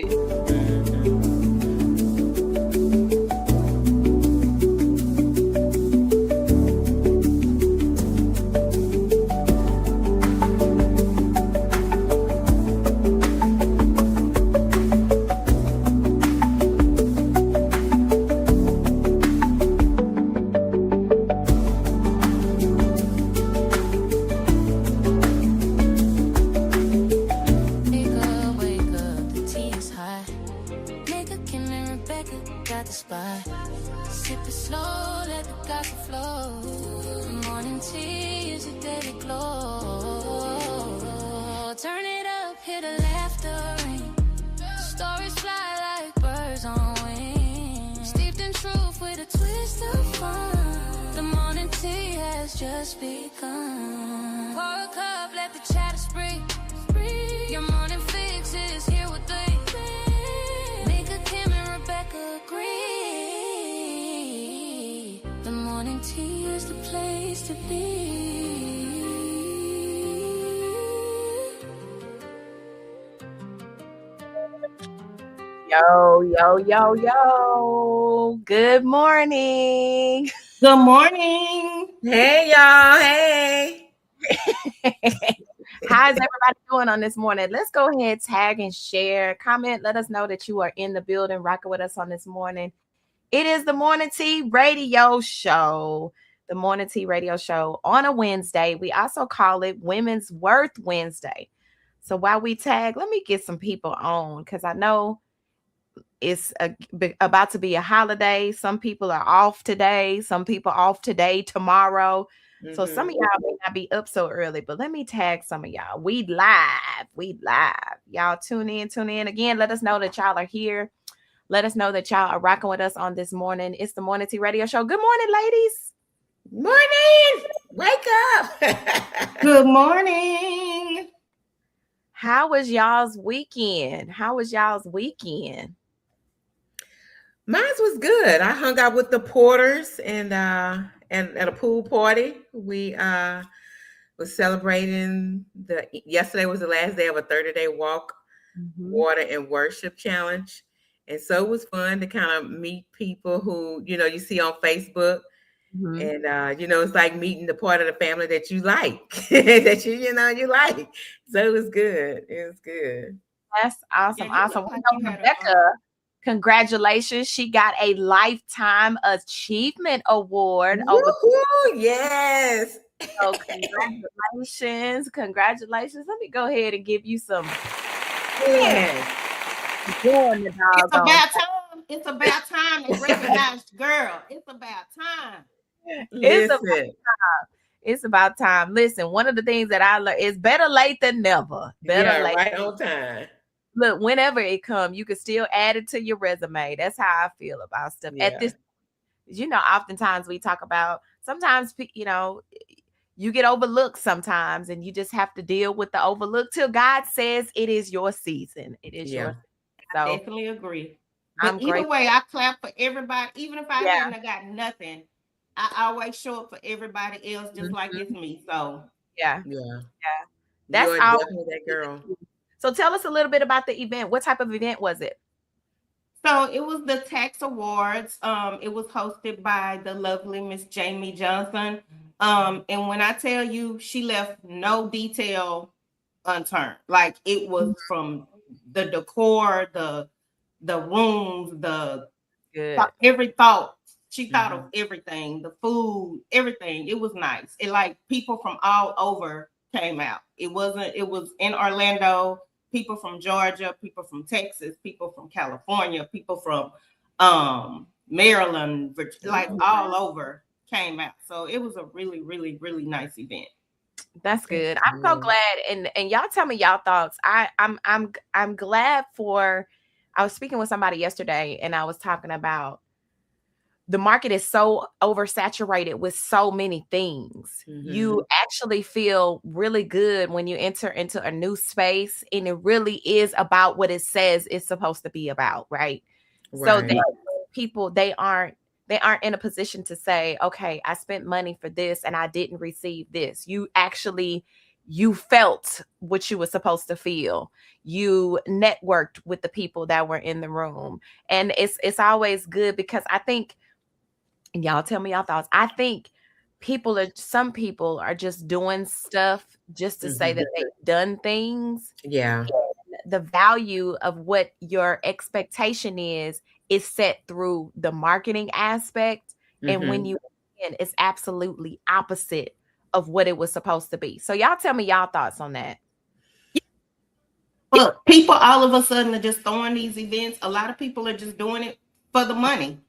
Yo. Good morning. Good morning. Hey, y'all. Hey. How's everybody doing on this morning? Let's go ahead, tag and share, comment. Let us know that you are in the building, rocking with us on this morning. It is the Morning Tea Radio Show. The Morning Tea Radio Show on a Wednesday. We also call it Women's Worth Wednesday. So while we tag, let me get some people on because I know it's about to be a holiday. Some people are off today. Some people off today, tomorrow. Mm-hmm. So some of y'all may not be up so early, but let me tag some of y'all. We live. Y'all tune in again. Let us know that y'all are here. Let us know that y'all are rocking with us on this morning. It's the Morning Tea Radio Show. Good morning, ladies. Morning. Wake up. Good morning. How was y'all's weekend? Mine was good. I hung out with the Porters and at a pool party. We was celebrating yesterday was the last day of a 30-day walk, water and worship challenge. And so it was fun to kind of meet people who, you see on Facebook. Mm-hmm. And it's like meeting the part of the family that you like, that you like. So it was good. That's awesome. Yeah, awesome. Like Rebecca, congratulations. She got a Lifetime Achievement Award. Yes. So congratulations. Let me go ahead and give you some. Yes. It's about time to recognize girl. It's about time. It's about time. Listen, one of the things that I learned is better late than never. Late. Right on time. Look, whenever it comes, you can still add it to your resume. That's how I feel about stuff. Yeah. At this, oftentimes we talk about sometimes, you get overlooked sometimes, and you just have to deal with the overlook till God says it is your season. It is your season. So, I definitely agree. But either way, I clap for everybody. Even if I haven't got nothing, I always show up for everybody else just like it's me. So yeah. That's definitely that girl. So tell us a little bit about the event. What type of event was it? So it was the Tax Awards. It was hosted by the lovely Miss Jamie Johnson. And when I tell you, she left no detail unturned. Like it was from the decor, the rooms, every thought. She thought of everything, the food, everything. It was nice. It like people from all over came out. It was in Orlando, people from Georgia, people from Texas, people from California, people from Maryland, like all over came out. So it was a really, really, really nice event. That's good. I'm so glad. And y'all tell me y'all thoughts. I'm glad for. I was speaking with somebody yesterday, and I was talking about the market is so oversaturated with so many things. Mm-hmm. You actually feel really good when you enter into a new space, and it really is about what it says it's supposed to be about, right? So that people they aren't in a position to say, okay, I spent money for this and I didn't receive this. You actually you felt what you were supposed to feel. You networked with the people that were in the room. And it's always good because I think, and y'all tell me y'all thoughts. I think some people are just doing stuff just to say that they've done things. Yeah. The value of what your expectation is set through the marketing aspect. And when you win, it's absolutely opposite of what it was supposed to be. So y'all tell me y'all thoughts on that. But people all of a sudden are just throwing these events. A lot of people are just doing it for the money.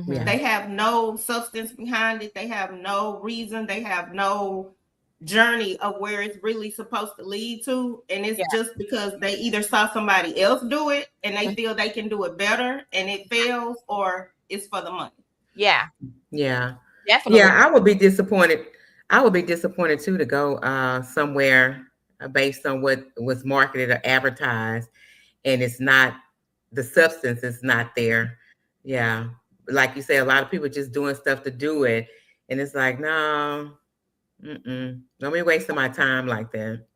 Yeah. They have no substance behind it. They have no reason. They have no journey of where it's really supposed to lead to. And it's just because they either saw somebody else do it and they feel they can do it better and it fails, or it's for the money. Yeah. Yeah. Definitely. Yeah, I would be disappointed. I would be disappointed too to go somewhere based on what was marketed or advertised, and it's not, the substance is not there. Yeah, like you say, a lot of people just doing stuff to do it, and it's like, no, don't be wasting my time like that.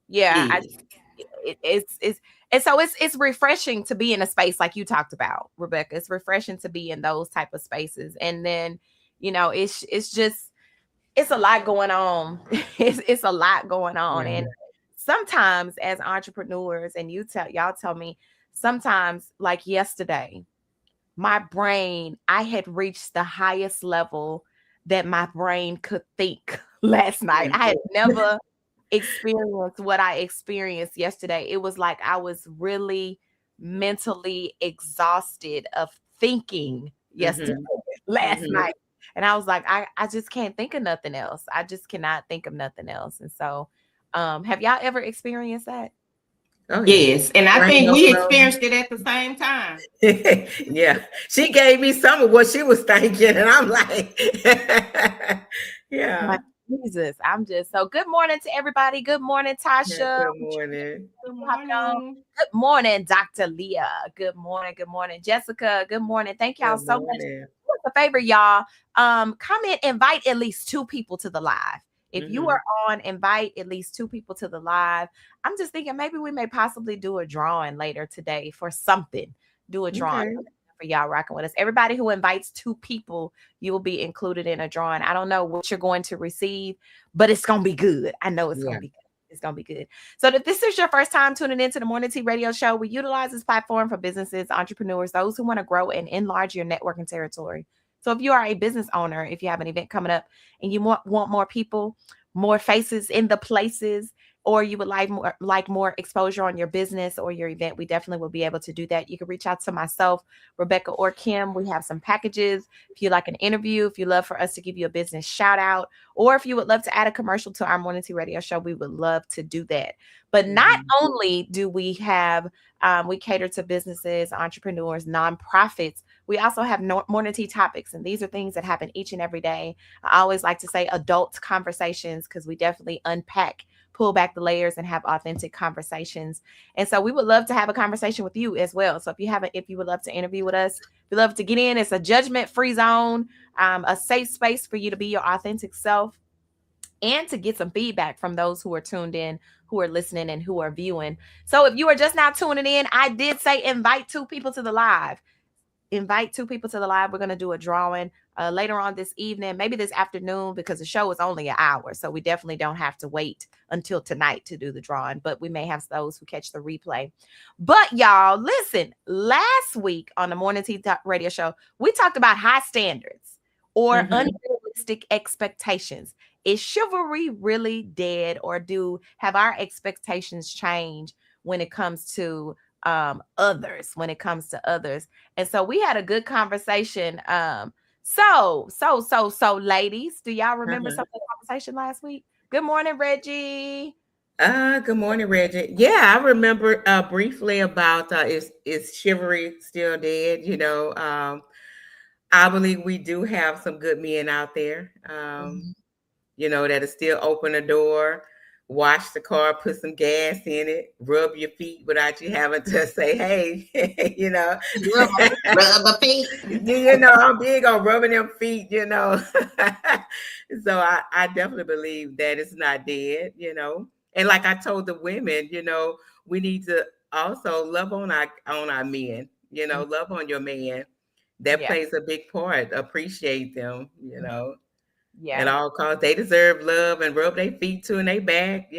Yeah, Yes. it's and so it's refreshing to be in a space like you talked about, Rebecca. It's refreshing to be in those type of spaces. And then, it's just, it's a lot going on. It's a lot going on. Yeah. And sometimes as entrepreneurs, and y'all tell me, sometimes like yesterday, my brain, I had reached the highest level that my brain could think last night. I had never experienced what I experienced yesterday. It was like I was really mentally exhausted of thinking yesterday, last night. And I was like, I just can't think of nothing else. I just cannot think of nothing else. And so, have y'all ever experienced that? Oh yeah. Yes. And I Brain think we overload. experienced it at the same time. Yeah, she gave me some of what she was thinking, and I'm like, yeah. My Jesus, I'm just so good morning to everybody. Good morning, Yeah, Tasha. good morning. Good Hopping on. morning. Good morning, Dr. Leah. Good morning. Good morning, Jessica. Good morning. Thank y'all Good so much. morning. Do us a favor, y'all. Comment, invite at least 2 people to the live. If you are on, invite at least 2 people to the live. I'm just thinking maybe we may possibly do a drawing later today for something. Do a drawing Okay. for y'all rocking with us. Everybody who invites 2 people, you will be included in a drawing. I don't know what you're going to receive, but it's gonna be good. I know it's Yeah. gonna be good. It's gonna be good. So if this is your first time tuning into the Morning Tea Radio Show, we utilize this platform for businesses, entrepreneurs, those who want to grow and enlarge your network and territory. So if you are a business owner, if you have an event coming up and you want more people, more faces in the places, or you would like more exposure on your business or your event, we definitely will be able to do that. You can reach out to myself, Rebecca, or Kim. We have some packages. If you like an interview, if you love for us to give you a business shout out, or if you would love to add a commercial to our Morning Tea Radio Show, we would love to do that. But not only do we have, we cater to businesses, entrepreneurs, nonprofits, we also have Morning Tea topics. And these are things that happen each and every day. I always like to say adult conversations because we definitely unpack, pull back the layers, and have authentic conversations. And so we would love to have a conversation with you as well. So if you would love to interview with us, we love to get in. It's a judgment-free zone, a safe space for you to be your authentic self and to get some feedback from those who are tuned in, who are listening, and who are viewing. So if you are just now tuning in, I did say invite 2 people to the live. Invite 2 people to the live. We're going to do a drawing later on this evening, maybe this afternoon, because the show is only an hour. So we definitely don't have to wait until tonight to do the drawing, but we may have those who catch the replay. But y'all, listen, last week on the Morning Tea Radio Show, we talked about high standards or unrealistic expectations. Is chivalry really dead, or have our expectations changed when it comes to others, And so we had a good conversation. So ladies, do y'all remember some of the conversation last week? Good morning, Reggie. Good morning, Reggie. Yeah, I remember briefly about is chivalry still dead? I believe we do have some good men out there. That'll still open a door, wash the car, put some gas in it, rub your feet without you having to say, hey, Rub my feet. I'm big on rubbing them feet, So I definitely believe that it's not dead. And like I told the women, we need to also love on our men. Love on your man. That Yeah. plays a big part. Appreciate them. At Yeah. all costs. They deserve love and rub their feet too and they back.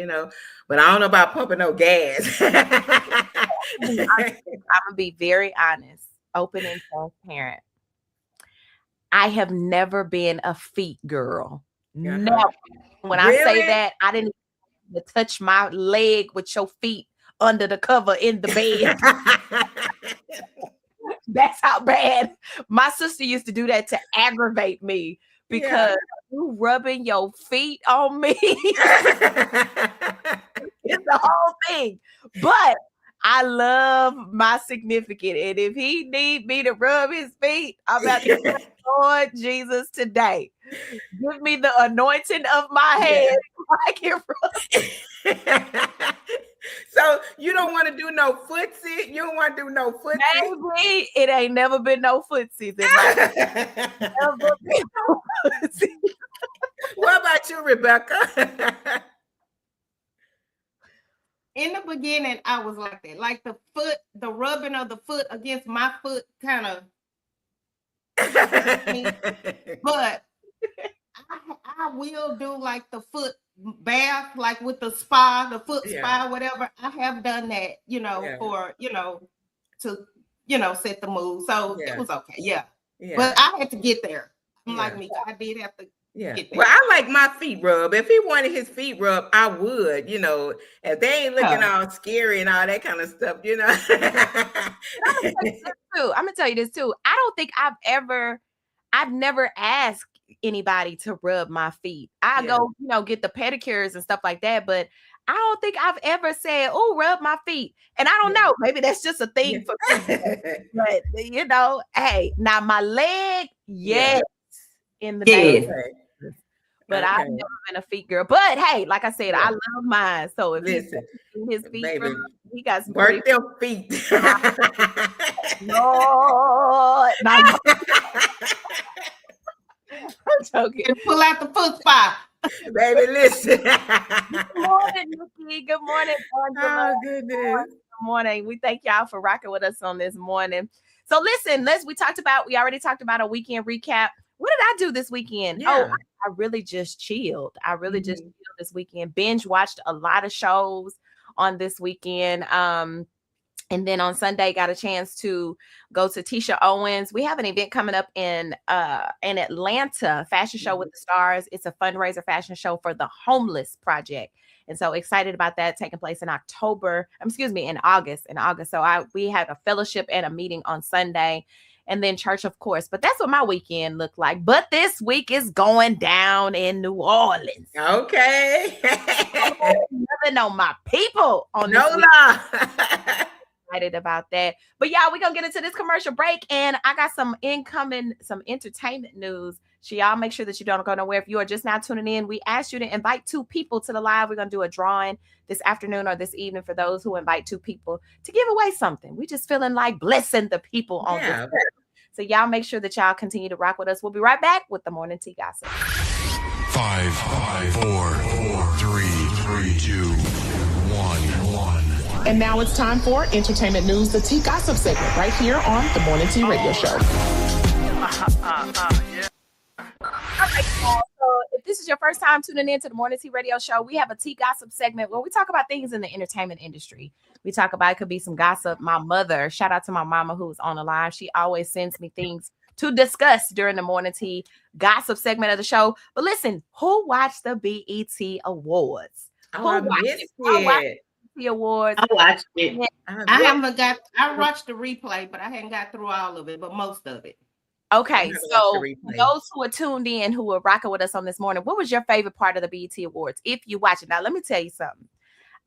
But I don't know about pumping no gas. I'm gonna be very honest, open and transparent. I have never been a feet girl. Never. Uh-huh. When I say Really? that, I didn't even touch my leg with your feet under the cover in the bed. That's how bad. My sister used to do that to aggravate me Yeah. because you rubbing your feet on me. It's the whole thing. But I love my significant. And if he need me to rub his feet, I'm about to say, Lord Jesus, today. Give me the anointing of my head. So I can rub. So you don't want to do no footsie? You don't want to do no footsie? Maybe it ain't never been no footsies in my life. Never been no footsies. What about you, Rebecca? In the beginning, I was like that. Like the rubbing of the foot against my foot kind of. But I will do like the foot bath, like with the foot spa, whatever. I have done that, for, to, set the mood. So it was okay. Yeah. But I had to get there. I'm like me. I did have to get there. Well, I like my feet rub. If he wanted his feet rub, I would, if they ain't looking all scary and all that kind of stuff, I'm gonna tell you this too. I don't think I've never asked anybody to rub my feet. I go, get the pedicures and stuff like that, but I don't think I've ever said, "Oh, rub my feet." And I don't know, maybe that's just a thing for me. But hey, now my leg, yes, in the name. But I've never been a feet girl. But hey, like I said, I love mine. So if his feet, baby, he got some work them feet. Lord, I'm joking. Pull out the foot spa. Baby, listen. Good morning, Nikki. Good morning, Angela. Oh, goodness. Good morning. We thank y'all for rocking with us on this morning. So listen, we already talked about a weekend recap. What did I do this weekend? Yeah. Oh, I really just chilled. Just chilled this weekend. Binge watched a lot of shows on this weekend. And then on Sunday, got a chance to go to Tisha Owens. We have an event coming up in Atlanta, Fashion Show with the Stars. It's a fundraiser fashion show for the Homeless Project. And so excited about that taking place in August. So we had a fellowship and a meeting on Sunday. And then church, of course. But that's what my weekend looked like. But this week is going down in New Orleans. Okay. Nothing on my people on this week. Excited about that. But y'all, we're going to get into this commercial break. And I got some entertainment news. So y'all make sure that you don't go nowhere. If you are just now tuning in, we asked you to invite 2 people to the live. We're going to do a drawing this afternoon or this evening for those who invite 2 people to give away something. We just feeling like blessing the people on this. So y'all make sure that y'all continue to rock with us. We'll be right back with the Morning Tea Gossip. 5, 4, 3, 2, 1. And now it's time for Entertainment News, the Tea Gossip segment, right here on the Morning Tea Radio Show. All right, y'all. So if this is your first time tuning in to the Morning Tea Radio Show, we have a tea gossip segment where we talk about things in the entertainment industry. We talk about, it could be some gossip. My mother, shout out to my mama who's on the line. She always sends me things to discuss during the Morning Tea Gossip segment of the show. But listen, who watched the BET Awards? I missed it. The awards. I watched it. I watched the replay, but I hadn't got through all of it, but most of it. Okay, so those who are tuned in, who are rocking with us on this morning, what was your favorite part of the BET Awards? If you watch it. Now, let me tell you something.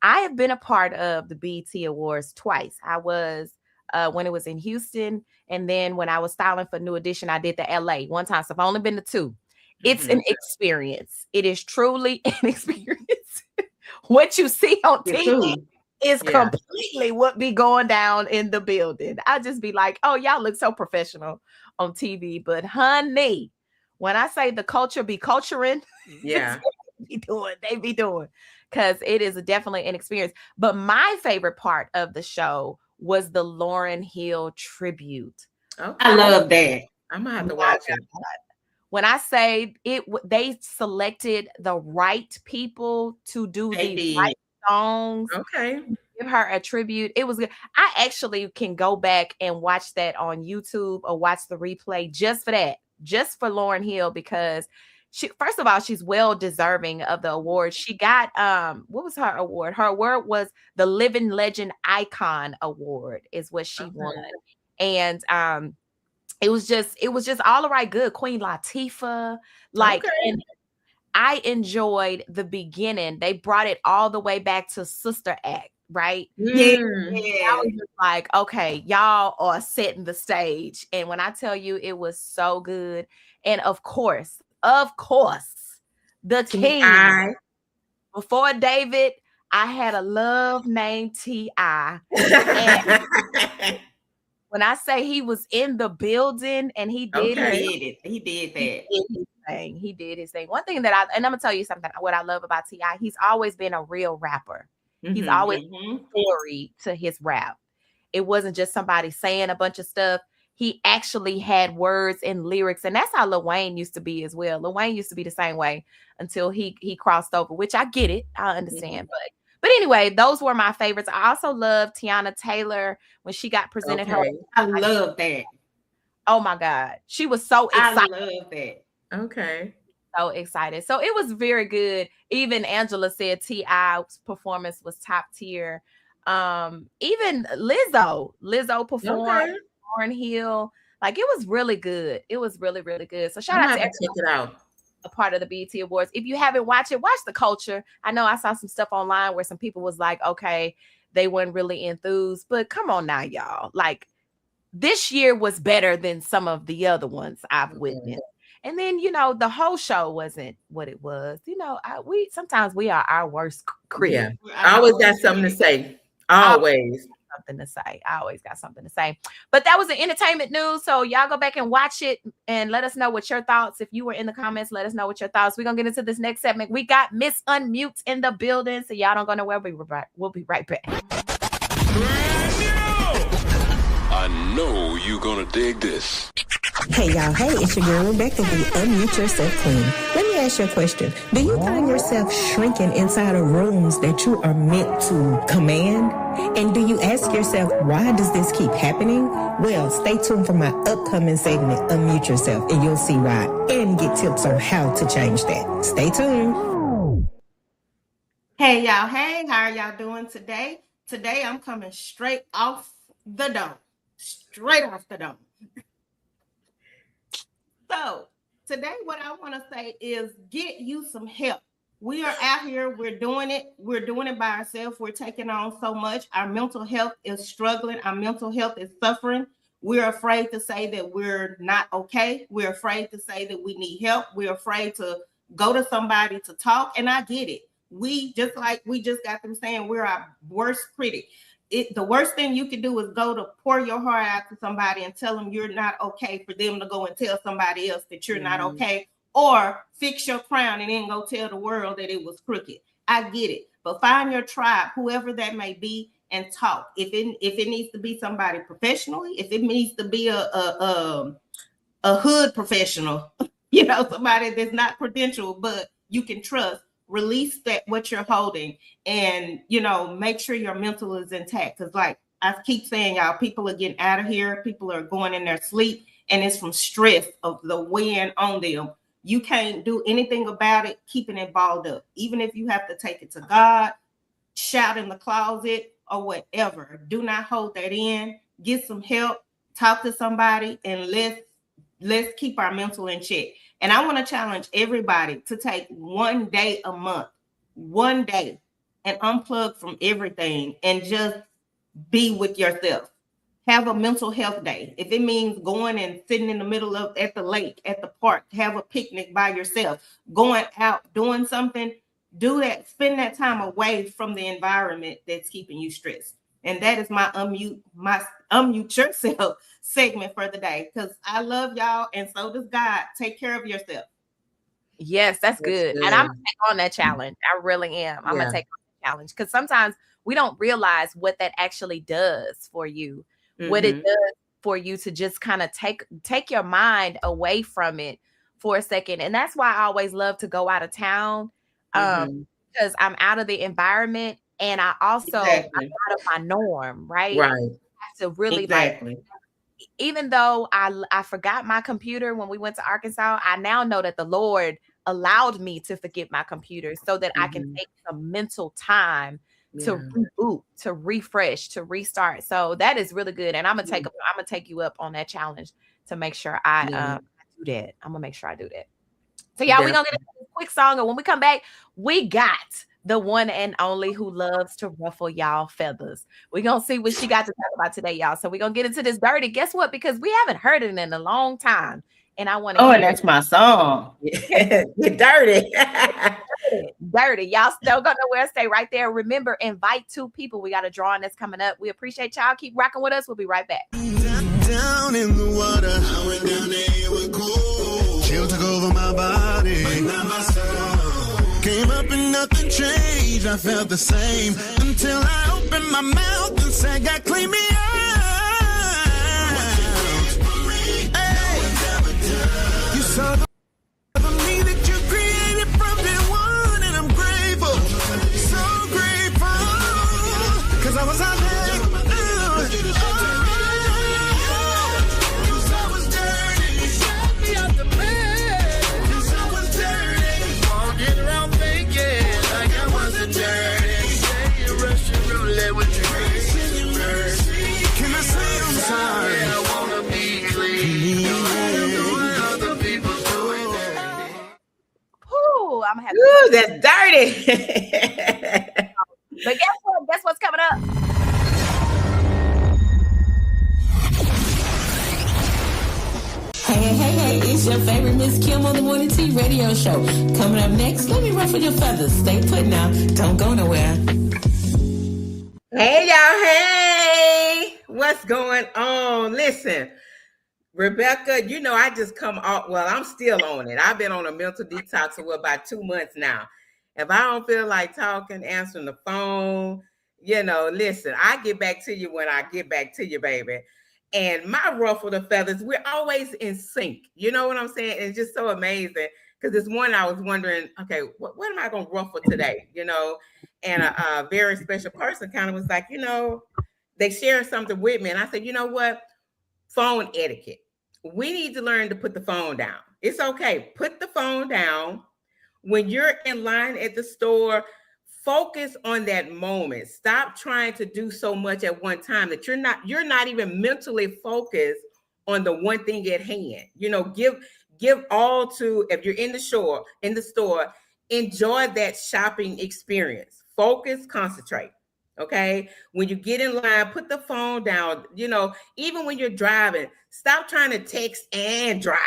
I have been a part of the BET Awards twice. I was when it was in Houston, and then when I was styling for New Edition, I did the LA one time. So I've only been to 2. It's an experience. It is truly an experience. What you see on TV is completely what be going down in the building. I just be like, oh, y'all look so professional on TV. But honey, when I say the culture be culturing, they be doing. because it is definitely an experience. But my favorite part of the show was the Lauryn Hill tribute. Okay. I love that. I'm gonna have to watch it. When I say they selected the right people to do They the did. right songs, Okay. give her a tribute. It was good. I actually can go back and watch that on YouTube or watch the replay just for that, just for Lauryn Hill, because she, first of all, she's well deserving of the award. She got what was her award? Her award was the Living Legend Icon Award, is what she won. And it was just all right, good. Queen Latifah, like, Okay. and I enjoyed the beginning. They brought it all the way back to Sister Act, right? Yeah. I was just like, okay, y'all are setting the stage. And when I tell you, it was so good. And of course, the king. T.I. Before David, I had a love named T.I. When I say he was in the building and he did He did that. He did his thing. One thing and I'm gonna tell you something, what I love about T.I., he's always been a real rapper. He's always story to his rap. It wasn't just somebody saying a bunch of stuff. He actually had words and lyrics, and that's how Lil Wayne used to be as well. Lil Wayne used to be the same way until he crossed over, which I get it, I understand. But anyway, those were my favorites. I also love Tiana Taylor when she got presented her. I love that. Oh my God, she was so excited. I love that. Okay. So excited. So it was very good. Even Angela said T.I.'s performance was top tier. Even Lizzo performed. Lauryn Hill, like, it was really good. It was really, really good. So shout out to everyone check it out. A part of the BET Awards. If you haven't watched it, watch the culture. I know I saw some stuff online where some people was like, okay, they weren't really enthused, but come on now, y'all. Like, this year was better than some of the other ones I've witnessed. And then, the whole show wasn't what it was. Sometimes we are our worst critics. Yeah. I always got something to say. Always. I always got something to say. But that was the entertainment news. So y'all go back and watch it and let us know what your thoughts. If you were in the comments, let us know what your thoughts. We're gonna get into this next segment. We got Miss Unmute in the building, so y'all don't go nowhere. We'll be right back. I know you're gonna dig this. Hey y'all, hey, it's your girl Rebecca, the Unmute Yourself Queen. Let me ask you a question. Do you find yourself shrinking inside of rooms that you are meant to command? And do you ask yourself, why does this keep happening? Well, stay tuned for my upcoming segment, Unmute Yourself, and you'll see why, and get tips on how to change that. Stay tuned. Hey y'all, hey, how are y'all doing today? Today I'm coming straight off the dome. Straight off the dome. So today what I want to say is get you some help. We are out here. We're doing it. We're doing it by ourselves. We're taking on so much. Our mental health is struggling. Our mental health is suffering. We're afraid to say that we're not okay. We're afraid to say that we need help. We're afraid to go to somebody to talk. And I get it. We just got them saying we're our worst critic. The worst thing you can do is go to pour your heart out to somebody and tell them you're not okay, for them to go and tell somebody else that you're not okay, or fix your crown and then go tell the world that it was crooked. I get it, but find your tribe, whoever that may be, and talk. If it needs to be somebody professionally, if it needs to be a hood professional, somebody that's not credentialed but you can trust. Release that what you're holding, and make sure your mental is intact. Because like I keep saying, y'all, people are getting out of here. People are going in their sleep, and it's from stress of the wind on them. You can't do anything about it, keeping it balled up. Even if you have to take it to God, shout in the closet or whatever. Do not hold that in. Get some help. Talk to somebody, and let's keep our mental in check. And I want to challenge everybody to take one day a month, one day, and unplug from everything and just be with yourself. Have a mental health day. If it means going and sitting in the middle at the lake, at the park, have a picnic by yourself, going out, doing something, do that. Spend that time away from the environment that's keeping you stressed. And that is my unmute yourself segment for the day, because I love y'all and so does God. Take care of yourself. Yes, that's good. And I'm gonna take on that challenge. I really am. I'm gonna take on the challenge because sometimes we don't realize what that actually does for you, what it does for you to just kind of take your mind away from it for a second. And that's why I always love to go out of town. Because I'm out of the environment and I'm out of my norm, right? Right. I have to really like, even though I forgot my computer when we went to Arkansas, I now know that the Lord allowed me to forget my computer so that I can take some mental time to reboot, to refresh, to restart. So that is really good. And I'm gonna take you up on that challenge to make sure I do that. I'm gonna make sure I do that. So y'all, we're gonna get a quick song, and when we come back, we got the one and only who loves to ruffle y'all feathers. We're gonna see what she got to talk about today, y'all. So we're gonna get into this dirty. Guess what? Because we haven't heard it in a long time. And I want to and that's my song. Get dirty. Dirty. Y'all still gonna know where to stay right there. Remember, invite 2 people. We got a drawing that's coming up. We appreciate y'all. Keep rocking with us. We'll be right back. Down in the water, I went down there, it was cold. Chill took over my body, but not my soul. Came up and nothing changed. I felt the same until I opened my mouth and said, God, clean me up. Hey, you saw the me that you created from day one, and I'm grateful, so grateful, cause I was out there. I'm gonna have Ooh, that's dirty. But guess what? Guess what's coming up? Hey, it's your favorite Miss Kim on the Morning Tea Radio Show. Coming up next, let me ruffle your feathers. Stay put now. Don't go nowhere. Hey, y'all. Hey, what's going on? Listen, Rebecca, you know, I just come off. Well, I'm still on it. I've been on a mental detox for about 2 months now. If I don't feel like talking, answering the phone, you know, listen, I get back to you when I get back to you, baby. And my ruffle the feathers, we're always in sync. You know what I'm saying? It's just so amazing. Because this morning I was wondering, okay, what am I going to ruffle today? You know, and a very special person kind of was like, you know, they shared something with me. And I said, you know what? Phone etiquette. We need to learn to put the phone down. It's okay. Put the phone down. When you're in line at the store, focus on that moment. Stop trying to do so much at one time that you're not even mentally focused on the one thing at hand. You know, give all to, if you're in the store, enjoy that shopping experience. Focus, concentrate. Okay. When you get in line, put the phone down. You know, even when you're driving, stop trying to text and drive.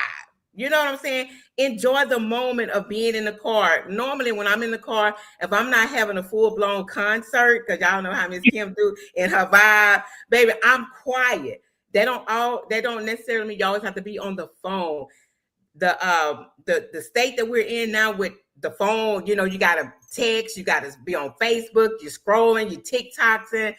You know what I'm saying? Enjoy the moment of being in the car. Normally, when I'm in the car, if I'm not having a full-blown concert, because y'all know how Miss Kim do in her vibe, baby, I'm quiet. They don't necessarily mean you always have to be on the phone. The state that we're in now with the phone, you know, you gotta text, you gotta be on Facebook, you're scrolling, you TikToks,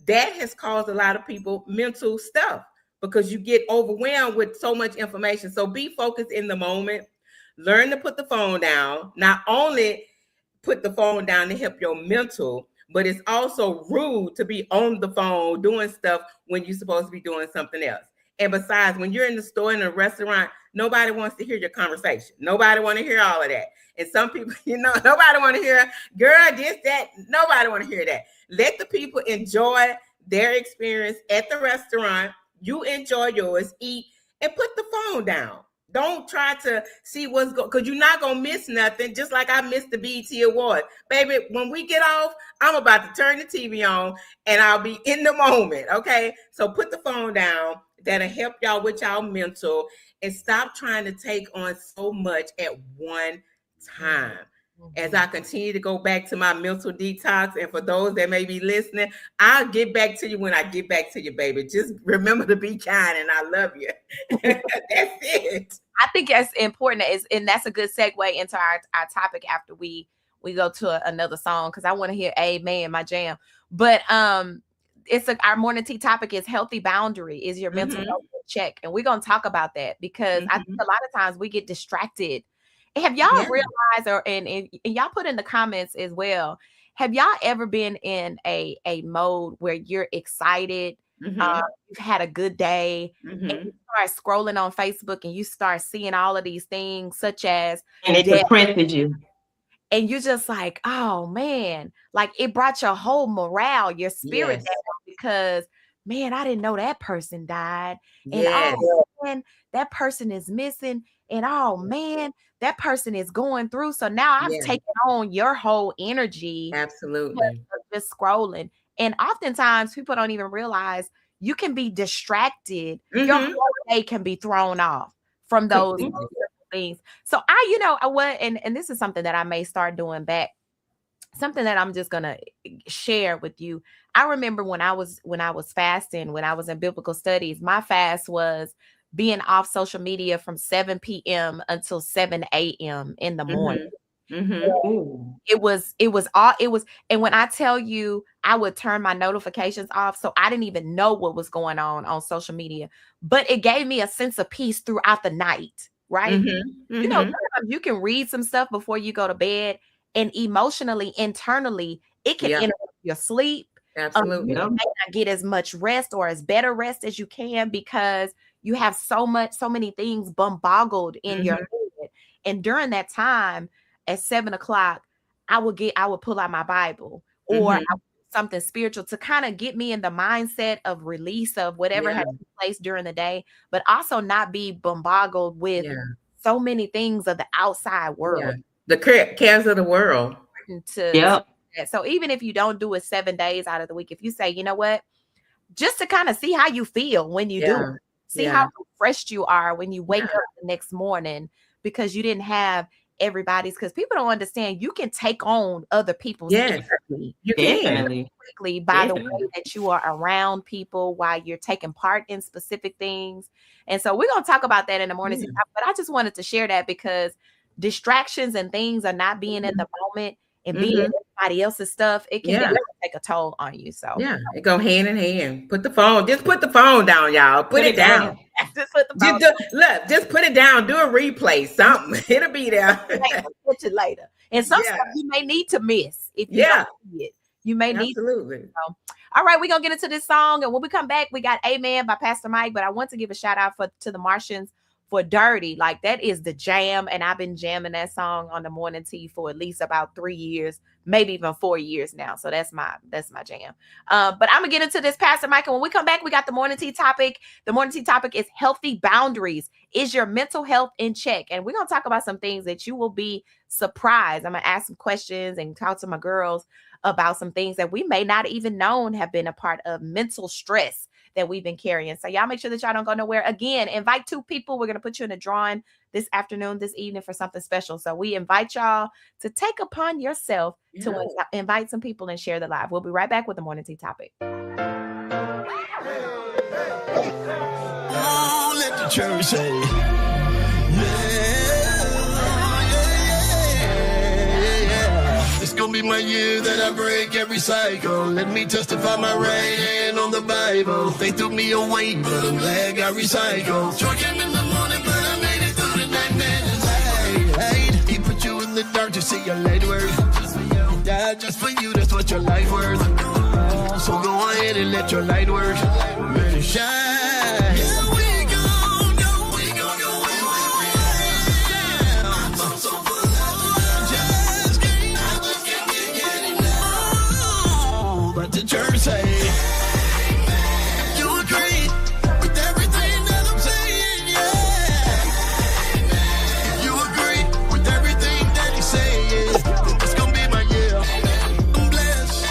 that has caused a lot of people mental stuff because you get overwhelmed with so much information. So be focused in the moment. Learn to put the phone down. Not only put the phone down to help your mental, but it's also rude to be on the phone doing stuff when you're supposed to be doing something else. And besides, when you're in the store, in a restaurant, nobody wants to hear your conversation. Nobody want to hear all of that. And some people, you know, nobody want to hear, girl, this, that. Nobody want to hear that. Let the people enjoy their experience at the restaurant. You enjoy yours, eat, and put the phone down. Don't try to see what's going, because you're not going to miss nothing, just like I missed the BET Award. Baby, when we get off, I'm about to turn the TV on, and I'll be in the moment, okay? So put the phone down. That'll help y'all with y'all mental, and stop trying to take on so much at one time. as I continue to go back to my mental detox. And for those that may be listening, I'll get back to you when I get back to you, baby. Just remember to be kind, and I love you. That's it. I think it's important, and that's a good segue into our topic after we go to another song, because I want to hear Amen, my jam. But our morning tea topic is healthy boundary. Is your mental health in check? And we're going to talk about that, because I think a lot of times we get distracted. Have y'all realized, and y'all put in the comments as well, have y'all ever been in a mode where you're excited, you've had a good day, and you start scrolling on Facebook and you start seeing all of these things, such as, and it depresses you, and you're just like, oh man, like it brought your whole morale, your spirit down, because man, I didn't know that person died, and oh man, that person is missing, and oh man, that person is going through. So now I've taken on your whole energy. Absolutely. Just scrolling. And oftentimes people don't even realize you can be distracted. Your whole day can be thrown off from those things. So and this is something that I may start doing back. Something that I'm just gonna share with you. I remember when I was fasting, when I was in biblical studies, my fast was being off social media from 7 p.m. until 7 a.m. in the morning. It was, and when I tell you, I would turn my notifications off, so I didn't even know what was going on social media, but it gave me a sense of peace throughout the night, right? You know, sometimes you can read some stuff before you go to bed, and emotionally, internally, it can interrupt your sleep. Absolutely. You may not get as much rest or as better rest as you can, because you have so many things boggled in your head. And during that time at 7 o'clock, I would pull out my Bible or something spiritual to kind of get me in the mindset of release of whatever had taken place during the day, but also not be bombarded with so many things of the outside world. The cares of the world. So even if you don't do it 7 days out of the week, if you say, you know what, just to kind of see how you feel when you do it. See how refreshed you are when you wake up the next morning, because you didn't have everybody's, because people don't understand you can take on other people's energy. You can quickly by the way that you are around people while you're taking part in specific things. And so we're going to talk about that in the morning. But I just wanted to share that, because distractions and things are not being in the moment and being everybody else's stuff, it can take a toll on you. So it go hand in hand. Just put the phone down, y'all. Put it down. Just put the phone just put it down. Do a replay, something. It'll be there. Catch it later. And some stuff you may need to miss if you don't see it. You may need to. All right, we're gonna get into this song, and when we come back, we got Amen by Pastor Mike. But I want to give a shout out to the Martians for Dirty. Like, that is the jam, and I've been jamming that song on the morning tea for at least about 3 years, maybe even 4 years now. So that's my jam. But I'm gonna get into this, Pastor Mike, and when we come back, we got the morning tea topic. The morning tea topic is healthy boundaries. Is your mental health in check? And we're gonna talk about some things that you will be surprised. I'm gonna ask some questions and talk to my girls about some things that we may not even known have been a part of mental stress that we've been carrying. So y'all make sure that y'all don't go nowhere. Again, invite 2 people. We're going to put you in a drawing this afternoon, this evening, for something special. So we invite y'all to take upon yourself to invite some people and share the live. We'll be right back with the morning tea topic. Oh, let the church say, It's gonna be my year that I break every cycle. Let me testify my right hand on the Bible. They threw me away, but I'm glad I recycled. Joy came in the morning, but I made it through the night, man. He put you in the dark to see your light worth. He died just for you, that's what your life worth. So go ahead and let your light work. Let it shine. Church say, you agree with everything that I'm saying, You agree with everything that he's saying. It's gonna be my year. I'm blessed,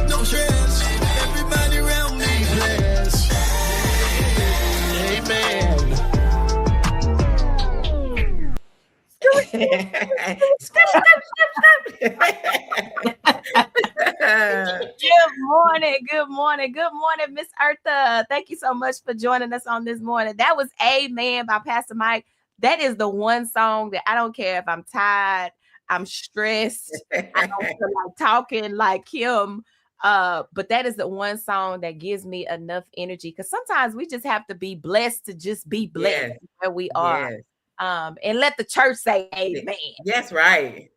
no stress. Everybody around me blessed. Amen. Good morning, Miss Eartha. Thank you so much for joining us on this morning. That was Amen by Pastor Mike. That is the one song that I don't care if I'm tired, I'm stressed, I don't feel like talking like him. But that is the one song that gives me enough energy, because sometimes we just have to be blessed to just be blessed Yes. where we are. Yes. And let the church say amen. Yes, right.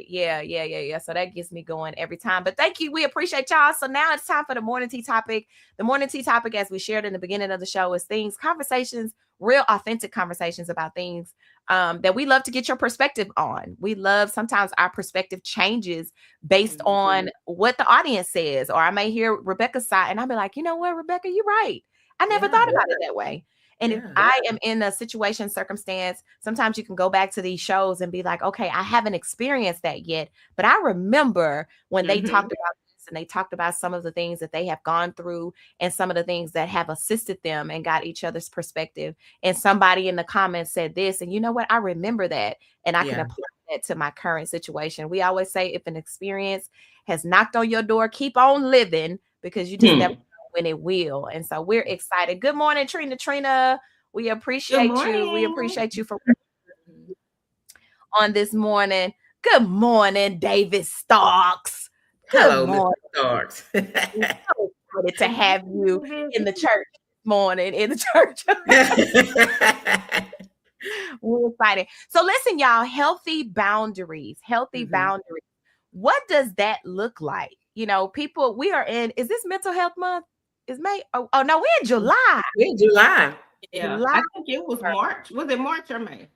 Yeah. So that gets me going every time. But thank you. We appreciate y'all. So now it's time for the morning tea topic. The morning tea topic, as we shared in the beginning of the show, is conversations, real authentic conversations about things that we love to get your perspective on. We love, sometimes our perspective changes based on what the audience says. Or I may hear Rebecca's side and I'll be like, you know what, Rebecca, you're right. I never thought about it that way. And if I am in a situation, circumstance, sometimes you can go back to these shows and be like, okay, I haven't experienced that yet. But I remember when they talked about this, and they talked about some of the things that they have gone through and some of the things that have assisted them and got each other's perspective. And somebody in the comments said this, and you know what? I remember that. And I can apply that to my current situation. We always say, if an experience has knocked on your door, keep on living, because you just never when it will. And so we're excited. Good morning, Trina. We appreciate you. We appreciate you for on this morning. Good morning, David Starks. Hello, Mr. Starks. So excited to have you in the church this morning. In the church. We're excited. So listen, y'all, healthy boundaries. What does that look like? You know, people, we are in, is this mental health month? Is May? Oh no, we're in July. We're in July. Yeah, I think it was March. Was it March or May?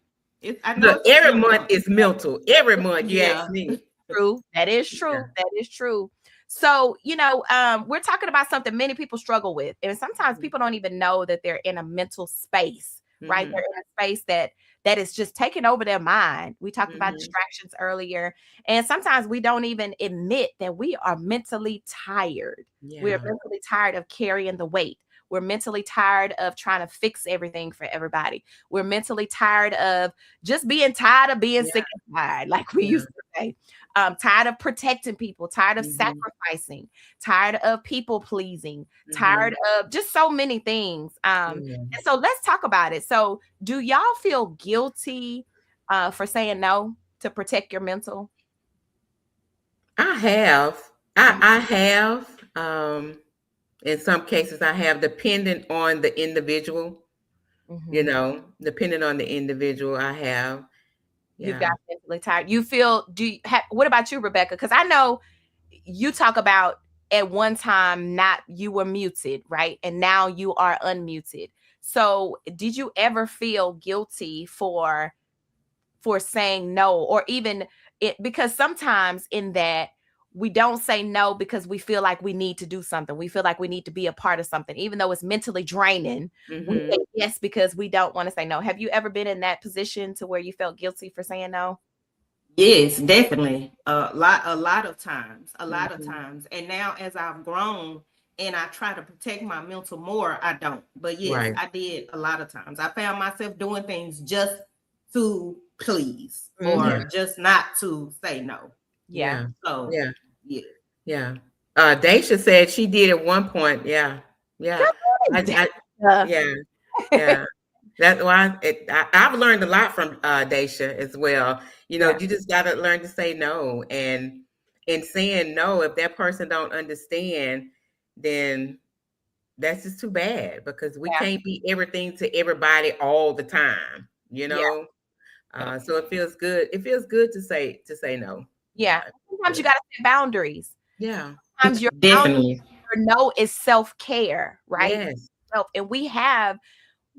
I know Look, every month is mental. Every month, you ask me. True. That is true. Yeah. That is true. So, you know, we're talking about something many people struggle with. And sometimes people don't even know that they're in a mental space, right? They're in a space that is just taking over their mind. We talked about distractions earlier. And sometimes we don't even admit that we are mentally tired. Yeah. We're mentally tired of carrying the weight. We're mentally tired of trying to fix everything for everybody. We're mentally tired of just being tired of being sick and tired, like we used to say. Tired of protecting people, tired of sacrificing, tired of people pleasing, tired of just so many things. And so let's talk about it. So do y'all feel guilty for saying no to protect your mental? I have. I have. In some cases, I have, dependent on the individual. You know, depending on the individual, I have. You got mentally tired. You feel, what about you, Rebecca? Because I know you talk about at one time you were muted, right? And now you are unmuted. So did you ever feel guilty for saying no, or even because sometimes in that we don't say no because we feel like we need to do something. We feel like we need to be a part of something, even though it's mentally draining. We say yes because we don't want to say no. Have you ever been in that position to where you felt guilty for saying no? Yes, definitely. A lot of times. And now as I've grown and I try to protect my mental more, I don't. But yes, I did a lot of times. I found myself doing things just to please or just not to say no. Yeah. So yeah. Daisha said she did at one point. Yeah. That's why I've learned a lot from Daisha as well. You know, you just got to learn to say no, and in saying no, if that person don't understand, then that's just too bad, because we can't be everything to everybody all the time. You know. So it feels good. It feels good to say no. Yeah. Sometimes you got to set boundaries. Yeah. Sometimes your definitely your no is self-care, right? Yes. And we have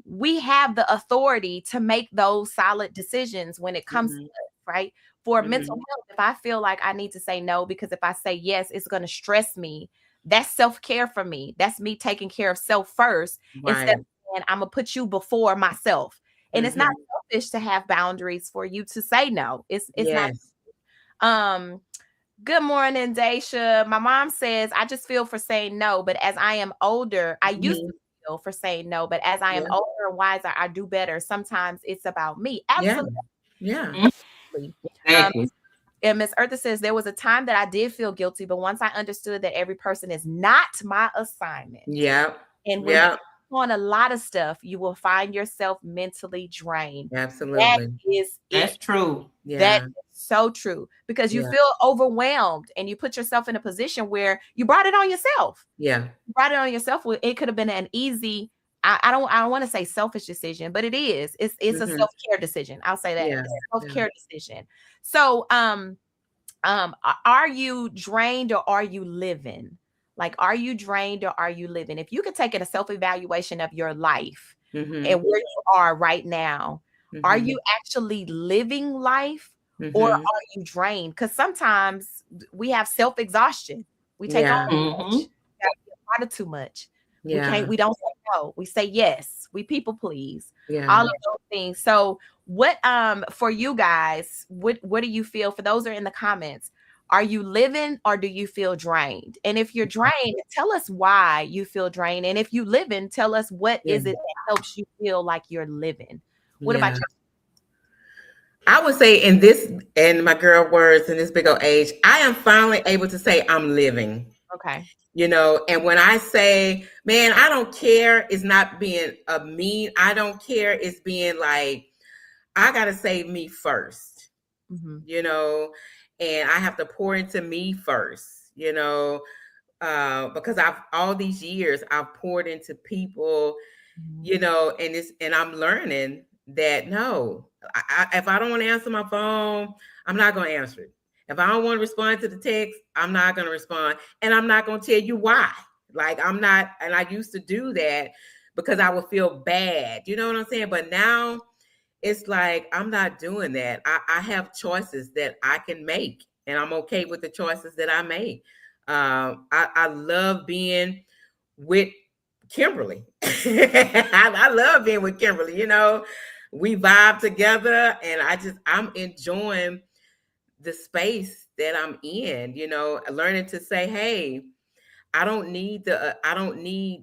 the authority to make those solid decisions when it comes to us, right? For mental health, if I feel like I need to say no, because if I say yes, it's going to stress me. That's self-care for me. That's me taking care of self first, instead of saying I'm gonna put you before myself. And it's not selfish to have boundaries for you to say no. It's not. Good morning, Daisha. My mom says, I just feel for saying no, but as I am older, I used to feel for saying no, but as I am older and wiser, I do better. Sometimes it's about me. Absolutely. Yeah. exactly. And Miss Eartha says, there was a time that I did feel guilty, but once I understood that every person is not my assignment. Yeah. And when you on a lot of stuff, you will find yourself mentally drained. Absolutely. That is That's it. true. Yeah. That is so true, because you feel overwhelmed and you put yourself in a position where you brought it on yourself. Yeah. You brought it on yourself. It could have been an easy, I don't want to say selfish decision, but it is. It's a self-care decision. I'll say that. Yeah. It's a self-care decision. So are you drained or are you living? Like, are you drained or are you living? If you could take a self-evaluation of your life and where you are right now, are you actually living life or are you drained? Because sometimes we have self-exhaustion. We take on too much. We got too much. We don't say no. We say yes. We people please. All of those things. So what for you guys, what do you feel? For those who are in the comments, are you living or do you feel drained? And if you're drained, tell us why you feel drained. And if you living, tell us what is it that helps you feel like you're living. What about you? I would say in my girl words, in this big old age, I am finally able to say I'm living. Okay. And when I say, man, I don't care, it's not being a mean. I don't care. It's being like, I got to save me first, and I have to pour into me first, because all these years I've poured into people, and I'm learning that no, if I don't want to answer my phone, I'm not going to answer it. If I don't want to respond to the text, I'm not going to respond, and I'm not going to tell you why. Like, I'm not, and I used to do that because I would feel bad, you know what I'm saying? But now it's like, I'm not doing that. I have choices that I can make, and I'm okay with the choices that I make. I love being with Kimberly. I love being with Kimberly. We vibe together, and I'm enjoying the space that I'm in, learning to say, hey, I don't need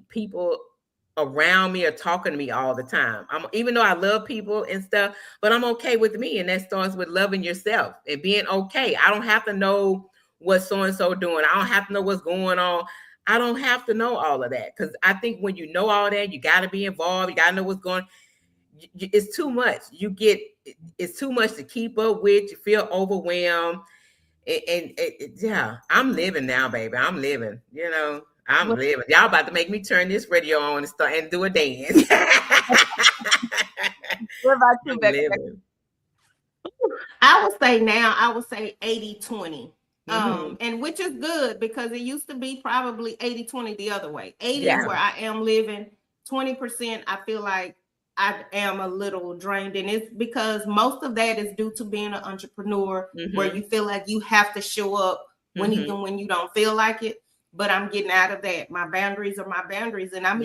people around me or talking to me all the time. Even though I love people and stuff, but I'm okay with me. And that starts with loving yourself and being okay. I don't have to know what so-and-so doing. I don't have to know what's going on. I don't have to know all of that. Because I think when you know all that, you got to be involved. You got to know what's going on. It's too much. It's too much to keep up with. You feel overwhelmed. And yeah, I'm living now, baby. I'm living, I'm living. Y'all about to make me turn this radio on and start and do a dance. What about you, Becca? I would say 80-20. And which is good, because it used to be probably 80-20 the other way. 80 is where I am living. 20%, I feel like I am a little drained, and it's because most of that is due to being an entrepreneur, where you feel like you have to show up even when you don't feel like it. But I'm getting out of that. My boundaries are my boundaries, and I'm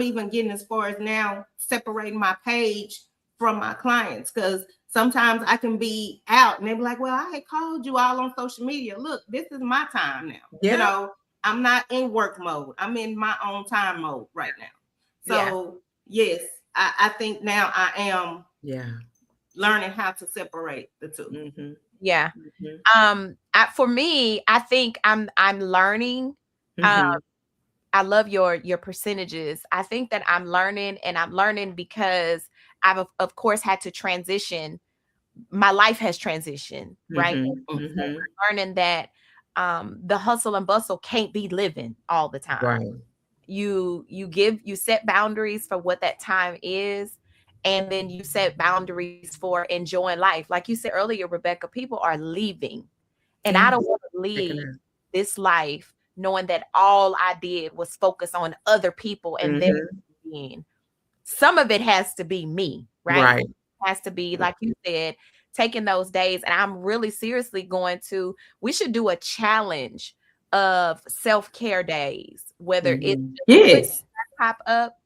even getting as far as now separating my page from my clients, because sometimes I can be out and they be like, well, I had called you all on social media. Look, this is my time now. Yeah. I'm not in work mode. I'm in my own time mode right now. So yes, I think now I am learning how to separate the two. Yeah. For me, I think I'm learning. I love your percentages. I think that I'm learning, and I'm learning because I've of course had to transition. My life has transitioned, right? So learning that the hustle and bustle can't be living all the time. Right. You set boundaries for what that time is, and then you set boundaries for enjoying life. Like you said earlier, Rebecca, people are leaving, and I don't want to leave this life knowing that all I did was focus on other people and their being. Some of it has to be me, right? It has to be, like you said, taking those days. And I'm really seriously we should do a challenge of self-care days, whether it's pop up,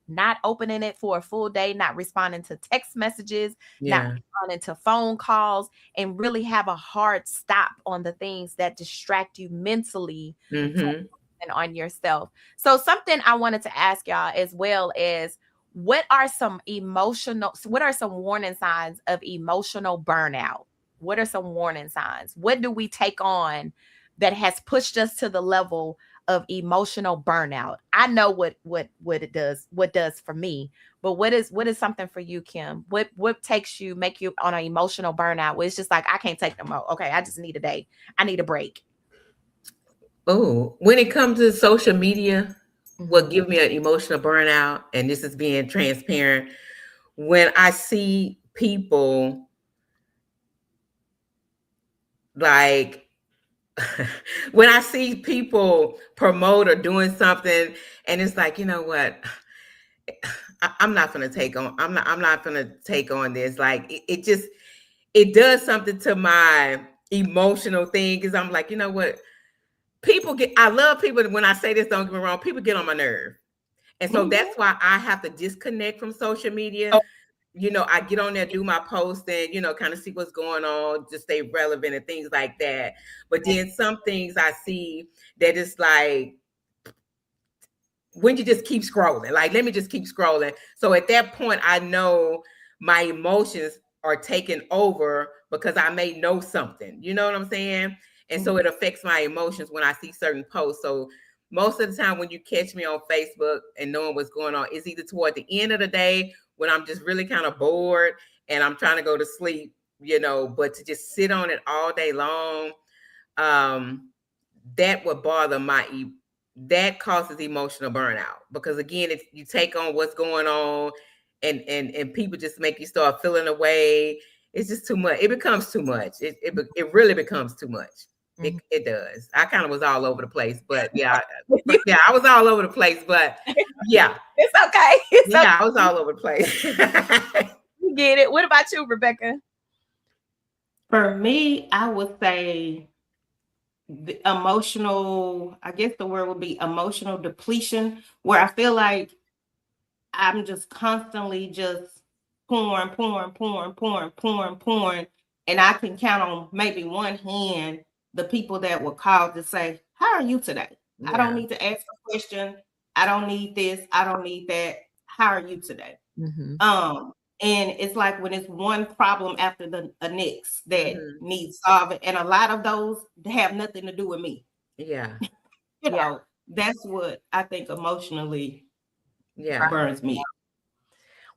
not opening it for a full day, not responding to text messages, not responding to phone calls, and really have a hard stop on the things that distract you mentally and on yourself. So something I wanted to ask y'all as well is, what are some warning signs of emotional burnout? What are some warning signs? What do we take on that has pushed us to the level of emotional burnout? I know what it does for me, but what is something for you, Kim? What make you on an emotional burnout where it's just like, I can't take no more. Okay, I just need a day. I need a break. Oh, when it comes to social media, what Mhm. give me an emotional burnout, and this is being transparent, when I see people like when I see people promote or doing something, and it's like, you know what, I'm not gonna take on. I'm not gonna take on this. Like it just it does something to my emotional thing because I'm like, you know what, people get. I love people. When I say this, don't get me wrong. People get on my nerve, and so that's why I have to disconnect from social media. You know, I get on there, do my post, and kind of see what's going on, just stay relevant and things like that. But then some things I see that it's like, when you just keep scrolling, like, let me just keep scrolling. So at that point, I know my emotions are taken over because I may know something. You know what I'm saying? And so it affects my emotions when I see certain posts. So most of the time when you catch me on Facebook and knowing what's going on, is either toward the end of the day when I'm just really kind of bored and I'm trying to go to sleep, but to just sit on it all day long, that would bother that causes emotional burnout, because again, if you take on what's going on and people just make you start feeling away, it's just too much. It becomes too much. It really becomes too much. It does. I kind of was all over the place, but yeah, I was all over the place, but yeah, it's okay. I was all over the place. You get it. What about you, Rebecca? For me, I would say the emotional, I guess the word would be emotional depletion, where I feel like I'm just constantly just pouring, pouring, pouring, pouring, pouring, pouring. And I can count on maybe one hand the people that will call to say, how are you today? I don't need to ask a question. I don't need this. I don't need that. How are you today? And it's like when it's one problem after the next that needs solving, and a lot of those have nothing to do with me. Yeah. That's what I think emotionally Yeah. burns me.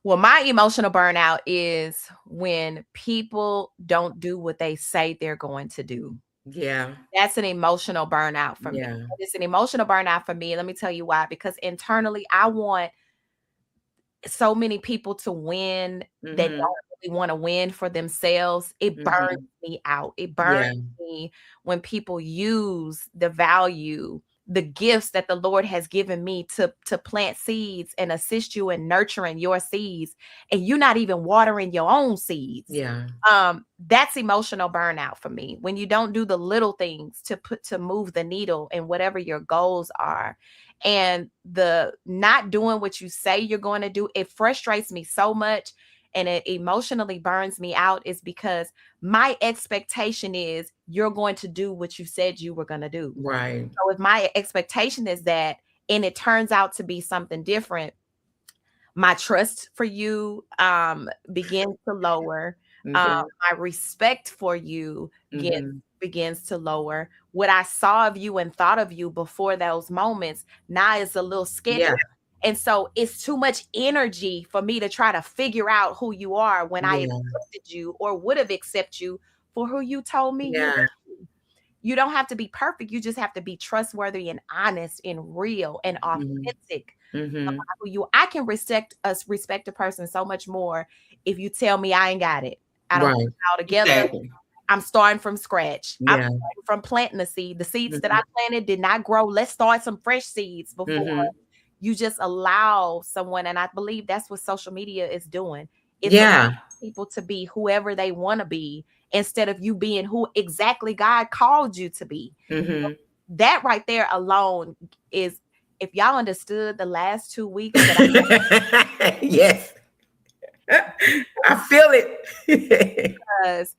Well, my emotional burnout is when people don't do what they say they're going to do. Yeah. That's an emotional burnout for me. It's an emotional burnout for me. Let me tell you why. Because internally, I want so many people to win that don't really want to win for themselves. It burns me out. It burns me when people use the value, the gifts that the Lord has given me to plant seeds and assist you in nurturing your seeds, and you're not even watering your own seeds. Yeah. That's emotional burnout for me. When you don't do the little things to move the needle and whatever your goals are. And the not doing what you say you're going to do, it frustrates me so much and it emotionally burns me out, is because my expectation is you're going to do what you said you were going to do. Right. So if my expectation is that, and it turns out to be something different, my trust for you begins to lower. My respect for you begins to lower. What I saw of you and thought of you before those moments now is a little sketchy. Yeah. And so it's too much energy for me to try to figure out who you are when I accepted you or would have accepted you for who you told me you were. You don't have to be perfect. You just have to be trustworthy and honest and real and authentic about who you. I can respect a person so much more if you tell me I ain't got it. I don't have it all together. Exactly. I'm starting from scratch. Yeah. I'm starting from planting a seed. The seeds that I planted did not grow. Let's start some fresh seeds before you just allow someone. And I believe that's what social media is doing. It's allowing people to be whoever they want to be instead of you being who exactly God called you to be. That right there alone is, if y'all understood the last 2 weeks that yes. I feel it. because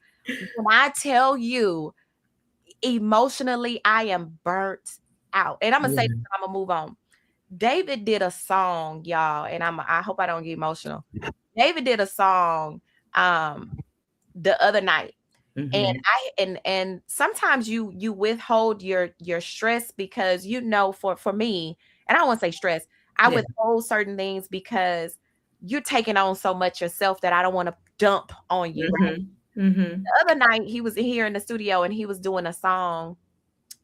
when I tell you emotionally, I am burnt out. And I'm gonna say this, I'm gonna move on. David did a song, y'all, and I hope I don't get emotional. David did a song the other night. And Mhm. and sometimes you withhold your stress because for me, and I don't want to say stress, I Yeah. withhold certain things because you're taking on so much yourself that I don't want to dump on you, right? Mhm. Mhm. The other night he was here in the studio and he was doing a song,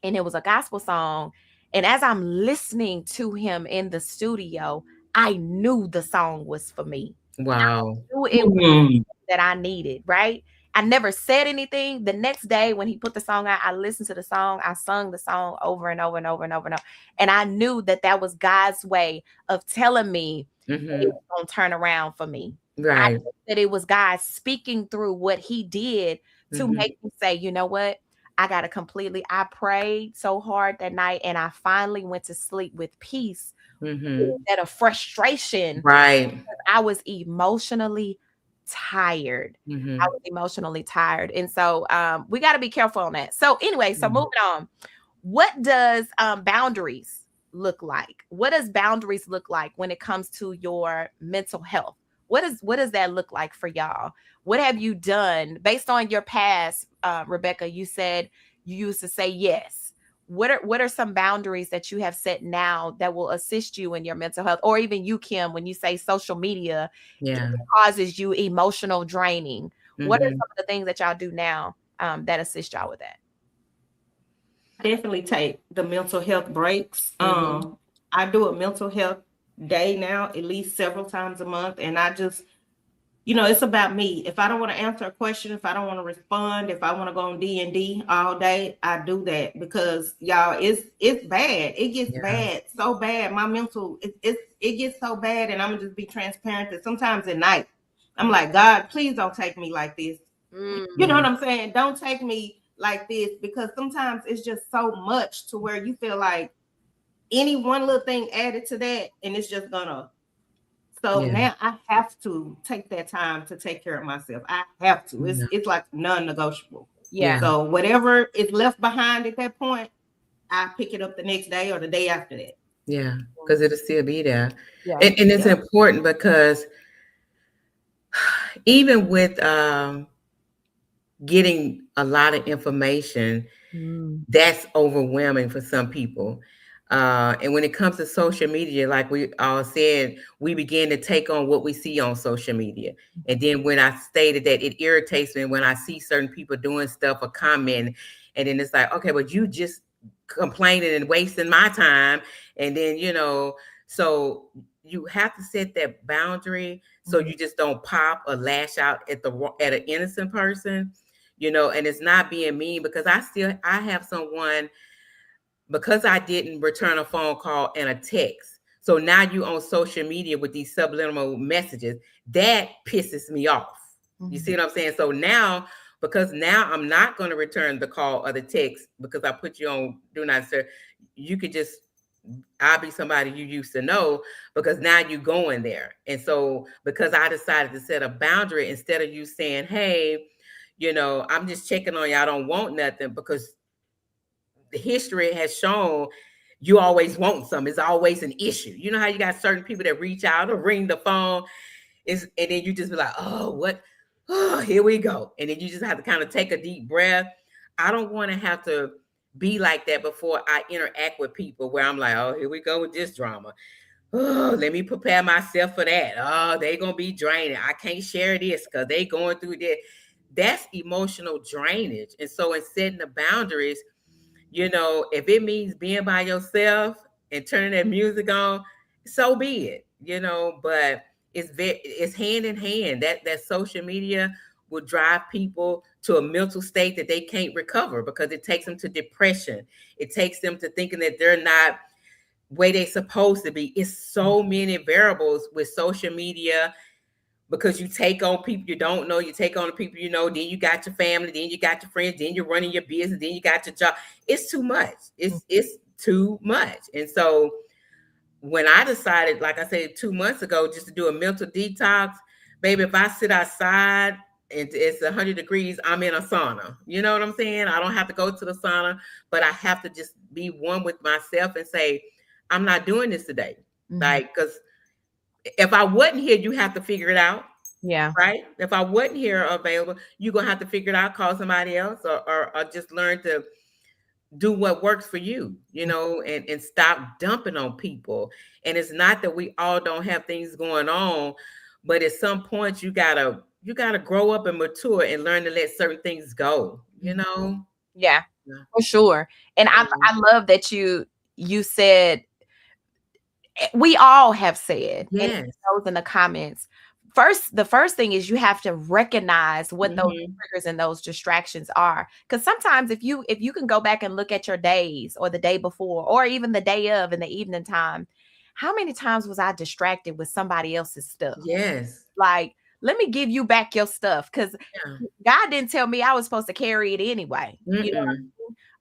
and it was a gospel song. And as I'm listening to him in the studio, I knew the song was for me. Wow. Knew it was Mm. that I needed, right? I never said anything. The next day when he put the song out, I listened to the song. I sung the song over and over and over and over and over. And I knew that that was God's way of telling me that it Mhm. was going to turn around for me. I Right. knew that it was God speaking through what he did to Mhm. make me say, you know what? I prayed so hard that night and I finally went to sleep with peace Mhm. instead of frustration. Right. I was emotionally tired. I Mhm. was emotionally tired. And so we got to be careful on that. So anyway, so Mhm. moving on. What does boundaries look like? What does boundaries look like when it comes to your mental health? What does that look like for y'all? What have you done based on your past, Rebecca? You said you used to say yes. What are some boundaries that you have set now that will assist you in your mental health, or even you, Kim, when you say social media Yeah. causes you emotional draining? What are Mhm. some of the things that y'all do now that assist y'all with that? Definitely take the mental health breaks. Mhm. I do a mental health day now, at least several times a month, and I just, it's about me. If I don't want to answer a question, if I don't want to respond, if I want to go on D&D all day, I do that because y'all, it's bad. It gets Yeah. bad, so bad. My mental, it gets so bad, and I'm gonna just be transparent that sometimes at night, I'm like, God, please don't take me like this. You know Mm, what Mhm. I'm saying? Don't take me like this because sometimes it's just so much to where you feel like any one little thing added to that, and it's just gonna. So Yeah. now I have to take that time to take care of myself. I have to. Yeah. It's like non-negotiable. yeah, Yeah. So whatever is left behind at that point, I pick it up the next day or the day after that. Yeah. Because it'll still be there. yeah, And it's Yep. important because even with getting a lot of information, mm, that's overwhelming for some people. And when it comes to social media, like we all said, we begin to take on what we see on social media. And then when I stated that it irritates me when I see certain people doing stuff or commenting, and then it's like, okay, but you just complaining and wasting my time. And then, so you have to set that boundary so mm, you just don't pop or lash out at an innocent person, and it's not being mean because I have someone because I didn't return a phone call and a text. So now you on social media with these subliminal messages. That pisses me off. You see mhm. what I'm saying? So now, because now I'm not going to return the call or the text because I put you on do not disturb, you could just I'll be somebody you used to know because now you're going there. And so because I decided to set a boundary instead of you saying, hey, I'm just checking on you. I don't want nothing because the history has shown you always want something. It's always an issue. You know how you got certain people that reach out or ring the phone and then you just be like, oh, what? Oh, here we go. And then you just have to kind of take a deep breath. I don't want to have to be like that before I interact with people where I'm like, oh, here we go with this drama. Oh, let me prepare myself for that. Oh, they gonna be draining. I can't share this because they going through that. That's emotional drainage. And so in setting the boundaries, if it means being by yourself and turning that music on, so be it, but it's hand in hand. That social media will drive people to a mental state that they can't recover because it takes them to depression. It takes them to thinking that they're not way they're supposed to be. It's so many variables with social media because you take on people you don't know, you take on the people you know, then you got your family, then you got your friends, then you're running your business, then you got your job. It's too much. It's too much. And so when I decided, like I said 2 months ago, just to do a mental detox, baby, if I sit outside and it's 100 degrees, I'm in a sauna. You know what I'm saying? I don't have to go to the sauna, but I have to just be one with myself and say, I'm not doing this today. Mhm. Like, because if I wasn't here, you have to figure it out. Yeah. right? If I wasn't here available, you're gonna have to figure it out, call somebody else, or just learn to do what works for you, and stop dumping on people. And it's not that we all don't have things going on, but at some point you gotta grow up and mature and learn to let certain things go, Yeah, Yeah. for sure. And I love that you said, we all have said, and Yes. those in the comments. The first thing is you have to recognize what those triggers and those distractions are. Because sometimes if you can go back and look at your days or the day before or even the day of in the evening time, how many times was I distracted with somebody else's stuff? Yes. Like, let me give you back your stuff, because Yeah. God didn't tell me I was supposed to carry it anyway. Mm-mm.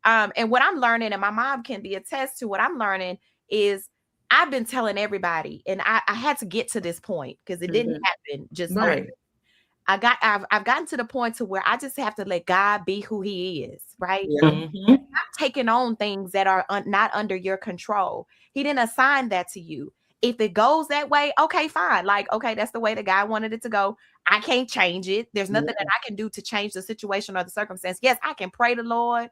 And what I'm learning, and my mom can be attest to what I'm learning, is I've been telling everybody, and I had to get to this point because it didn't happen just Right. I've gotten to the point to where I just have to let God be who he is, right? Yeah. Not taking on things that are not under your control. He didn't assign that to you. If it goes that way, okay, fine. Like, okay, that's the way the guy wanted it to go. I can't change it. There's nothing that I can do to change the situation or the circumstance. Yes, I can pray to Lord,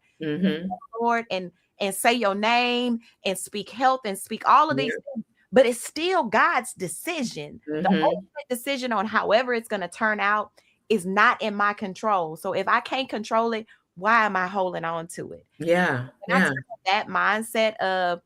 Lord, and say your name and speak health and speak all of these things. But it's still God's decision. The ultimate decision on however it's going to turn out is not in my control. So if I can't control it, why am I holding on to it? Yeah. And I Yeah. took that mindset of,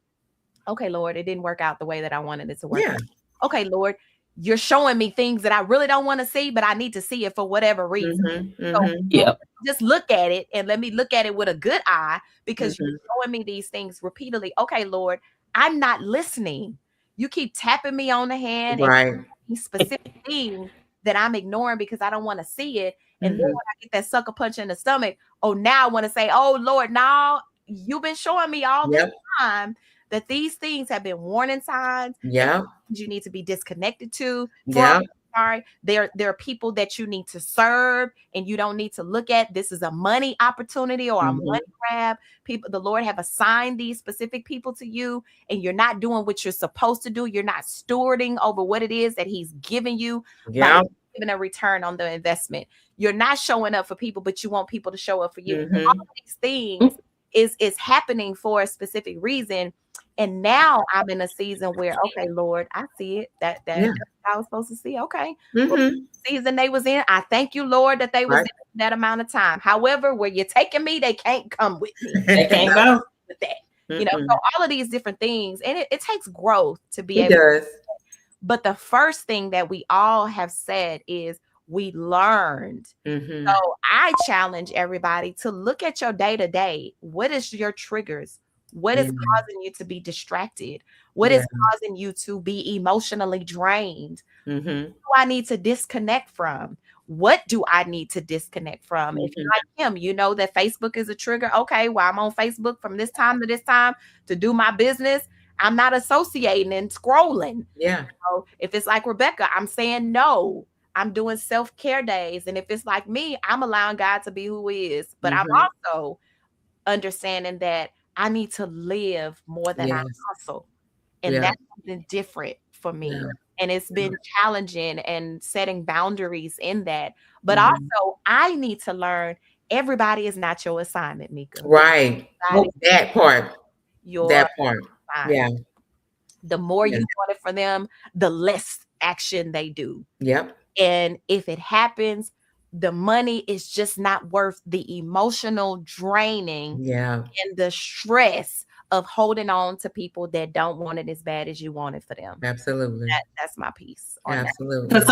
okay, Lord, it didn't work out the way that I wanted it to work Yeah. out. Okay, Lord, you're showing me things that I really don't want to see, but I need to see it for whatever reason. So just look at it and let me look at it with a good eye, because you're showing me these things repeatedly. Okay, Lord, I'm not listening. You keep tapping me on the hand and Right. these specific things that I'm ignoring because I don't want to see it. And then when I get that sucker punch in the stomach, oh, now I want to say, oh, Lord, now you've been showing me all this time that these things have been warning signs. Yeah. You need to be disconnected to. Yeah. Sorry, there are people that you need to serve, and you don't need to look at this as a money opportunity or a money grab. People, the Lord have assigned these specific people to you, and you're not doing what you're supposed to do. You're not stewarding over what it is that he's giving you by giving a return on the investment. You're not showing up for people, but you want people to show up for you. All of these things is happening for a specific reason. And now I'm in a season where, okay, Lord, I see it. That's what I was supposed to see. Okay. Well, season they was in, I thank you, Lord, that they was in that amount of time. However, where you're taking me, they can't come with me. They can't go with that. So all of these different things, and it takes growth to be able to. But the first thing that we all have said is we learned. So I challenge everybody to look at your day to day. What is your triggers? What is causing you to be distracted? What is causing you to be emotionally drained? What do I need to disconnect from? What do I need to disconnect from? If you're like him, you know that Facebook is a trigger. Okay, well, I'm on Facebook from this time to this time to do my business. I'm not associating and scrolling. Yeah. So if it's like Rebecca, I'm saying no. I'm doing self-care days. And if it's like me, I'm allowing God to be who he is. But I'm also understanding that I need to live more than I hustle. And that's something different for me. And it's been challenging and setting boundaries in that. But also, I need to learn everybody is not your assignment, Mika. Right. That part. Your assignment. Yeah. The more you want it for them, the less action they do. Yep. And if it happens, the money is just not worth the emotional draining and the stress of holding on to people that don't want it as bad as you want it for them. Absolutely. That's my piece on Absolutely. Because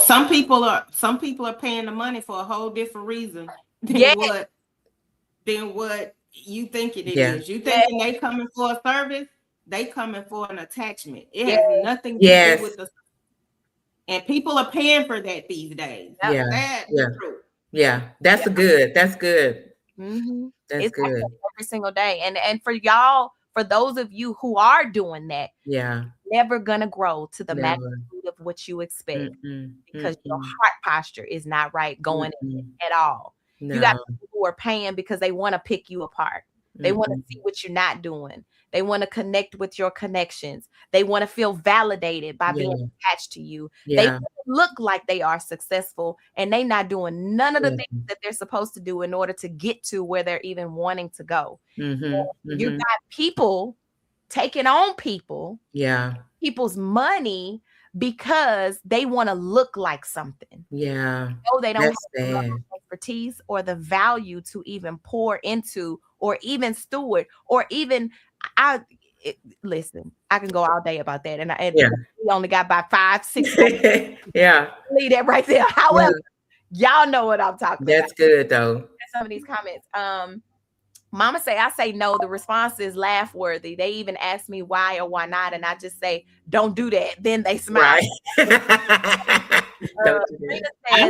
some people are paying the money for a whole different reason than what you thinking it is. You thinking they coming for a service, they coming for an attachment. It has nothing to do with the. And people are paying for that these days. That's true. Yeah, that's good. That's good. That's good. Every single day. And for y'all, for those of you who are doing that, never gonna grow to the magnitude of what you expect because your heart posture is not right going in at all. No. You got people who are paying because they want to pick you apart. They want to see what you're not doing. They want to connect with your connections. They want to feel validated by being attached to you. They look like they are successful, and they not doing none of the things that they're supposed to do in order to get to where they're even wanting to go. You got people taking on people's money because they want to look like something. No, they don't have the expertise or the value to even pour into or even steward or even listen, I can go all day about that. And we only got about 5, 6 leave that right there. However, y'all know what I'm talking about. That's good though. Some of these comments. Mama say, I say no. The response is laugh worthy. They even ask me why or why not, and I just say, don't do that. Then they smile. I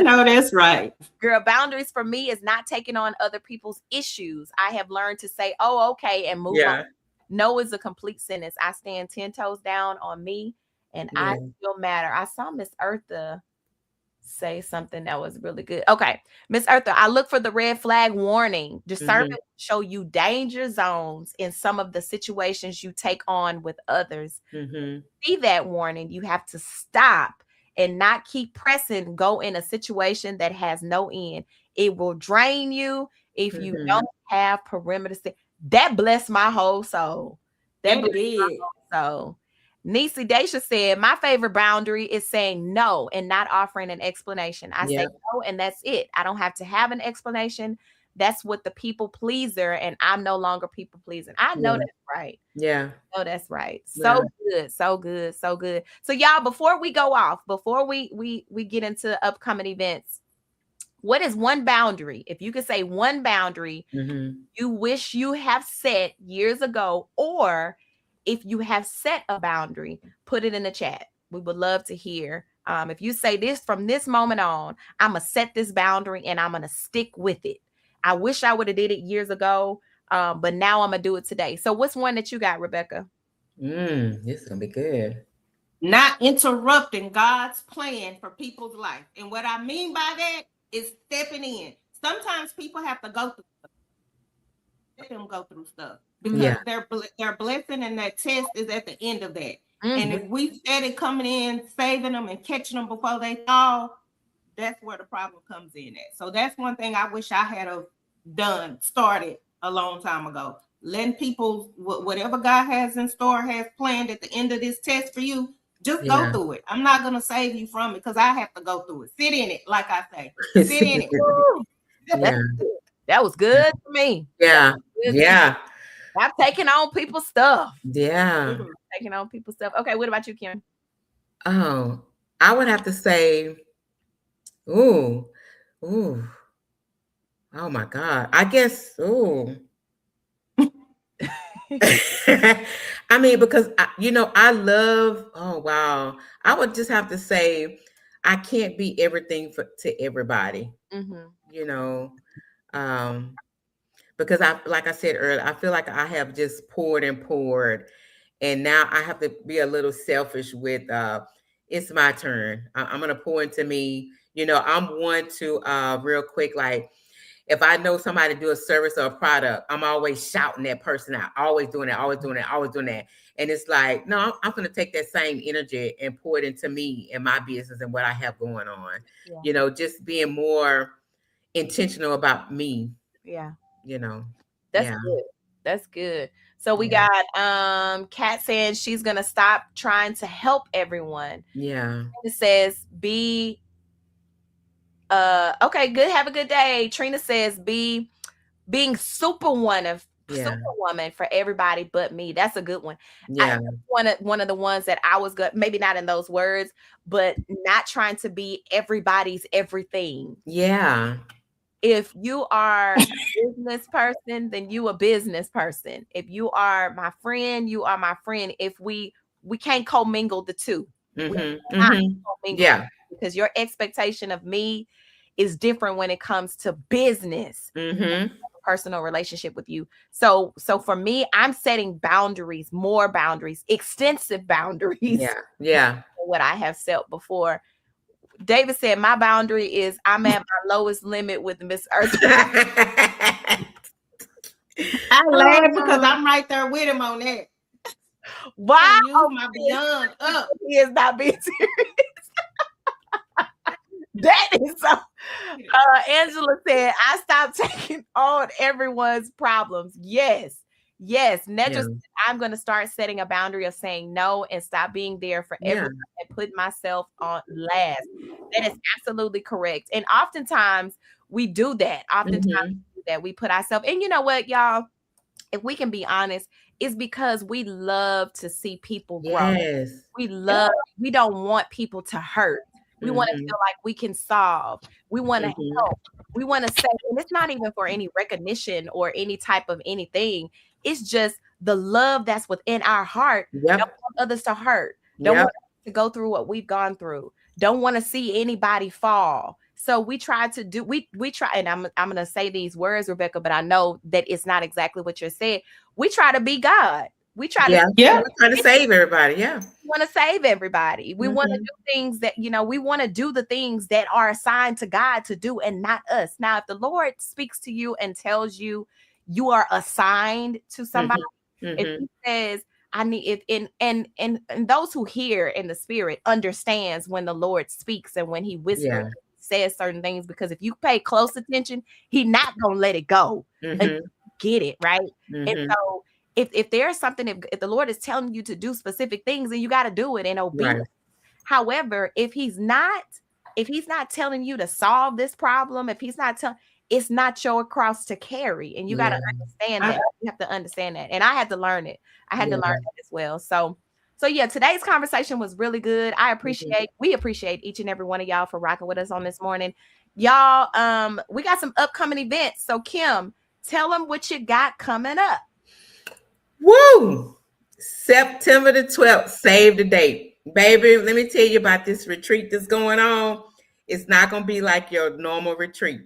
know that's right. Girl, boundaries for me is not taking on other people's issues. I have learned to say, oh, okay, and move on. No is a complete sentence. I stand 10 toes down on me, and I still matter. I saw Miss Eartha say something that was really good. Okay, Miss Eartha, I look for the red flag warning. Discernment will show you danger zones in some of the situations you take on with others. See that warning, you have to stop and not keep pressing. Go in a situation that has no end. It will drain you if you don't have perimeter. That blessed my whole soul. That blessed my whole soul. Niecy Daisha said, my favorite boundary is saying no and not offering an explanation. I say no, and that's it. I don't have to have an explanation. That's what the people pleaser, and I'm no longer people pleasing. I know that's right. Oh, that's right. So good, so good, so good. So y'all, before we go off, before we get into upcoming events, what is one boundary? If you could say one boundary you wish you have set years ago, or if you have set a boundary, put it in the chat. We would love to hear. If you say this from this moment on, I'm going to set this boundary and I'm going to stick with it. I wish I would have did it years ago, but now I'm going to do it today. So what's one that you got, Rebecca? This is going to be good. Not interrupting God's plan for people's life. And what I mean by that is stepping in. Sometimes people have to go through stuff. Let them go through stuff. Because their blessing and their test is at the end of that. And if we started coming in, saving them and catching them before they fall, that's where the problem comes in at. So that's one thing I wish I had started a long time ago. Letting people, whatever God has in store, has planned at the end of this test for you, just go through it. I'm not going to save you from it because I have to go through it. Sit in it, like I say. Sit in it. That was good for me. I'm taking on people's stuff. Taking on people's stuff. Okay, what about you, Kim? Oh, I would have to say, oh my God. I guess, I mean, because, I love, I would just have to say, I can't be everything to everybody, because like I said earlier, I feel like I have just poured and poured, and now I have to be a little selfish with, it's my turn. I'm going to pour into me. I'm one to, real quick, like, if I know somebody do a service or a product, I'm always shouting that person out, always doing that, always doing that, always doing that. And it's like, no, I'm going to take that same energy and pour it into me and my business and what I have going on. Just being more intentional about me. That's good. That's good. So we got Kat saying she's going to stop trying to help everyone. It says okay, good. Have a good day. Trina says being superwoman for everybody but me. That's a good one. One of the ones that I was good, maybe not in those words, but not trying to be everybody's everything. If you are a business person, then you a business person. If you are my friend, you are my friend. If we can't commingle the two. Because your expectation of me is different when it comes to business, personal relationship with you. So for me, I'm setting boundaries, more boundaries, extensive boundaries. What I have set before. David said, my boundary is I'm at my lowest limit with Miss Earth. I laugh because I'm right there with him on that. Wow. Use my beyond up. He is not being serious. That is so. Angela said, I stopped taking on everyone's problems. Yes. Nedra said, I'm going to start setting a boundary of saying no and stop being there for everyone and put myself on last. That is absolutely correct. And oftentimes we do that. We put ourselves, and you know what, y'all? If we can be honest, it's because we love to see people grow. We don't want people to hurt. We want to feel like we can solve. We want to help. We want to say, and it's not even for any recognition or any type of anything. It's just the love that's within our heart. Don't want others to hurt. Don't want to go through what we've gone through. Don't want to see anybody fall. So we try to do, we try, and I'm going to say these words, Rebecca, but I know that it's not exactly what you're saying. We try to be God. We try to, we're trying to save everybody. We want to save everybody. We want to do things that, we want to do the things that are assigned to God to do and not us. Now, if the Lord speaks to you and tells you you are assigned to somebody, if he says, I need it, and those who hear in the spirit understands when the Lord speaks and when he whispers, says certain things, because if you pay close attention, he's not gonna let it go and get it right. And so if there's something, if the Lord is telling you to do specific things, then you got to do it in obedience. However, if he's not telling you to solve this problem, if he's not telling, it's not your cross to carry, and you got to understand that. You have to understand that, and I had to learn it. I had to learn it as well. So yeah, today's conversation was really good. We appreciate each and every one of y'all for rocking with us on this morning. Y'all, we got some upcoming events. So Kim, tell them what you got coming up. Woo! September the 12th, save the date. Baby, let me tell you about this retreat that's going on. It's not going to be like your normal retreat.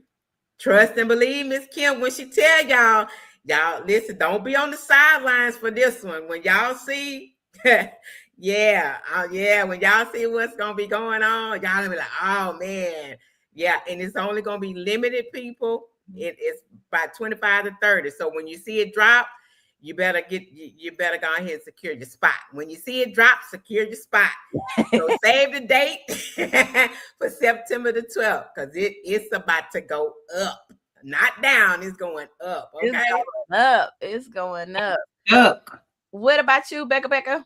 Trust and believe Miss Kim when she tell y'all listen, don't be on the sidelines for this one. When y'all see, when y'all see what's going to be going on, y'all going to be like, oh man. Yeah, and it's only going to be limited people. It's by 25 to 30. So when you see it drop, you better go ahead and secure your spot. When you see it drop, secure your spot. So save the date for September the 12th, because it's about to go up. Not down, it's going up. Okay. It's going up. What about you, Becca?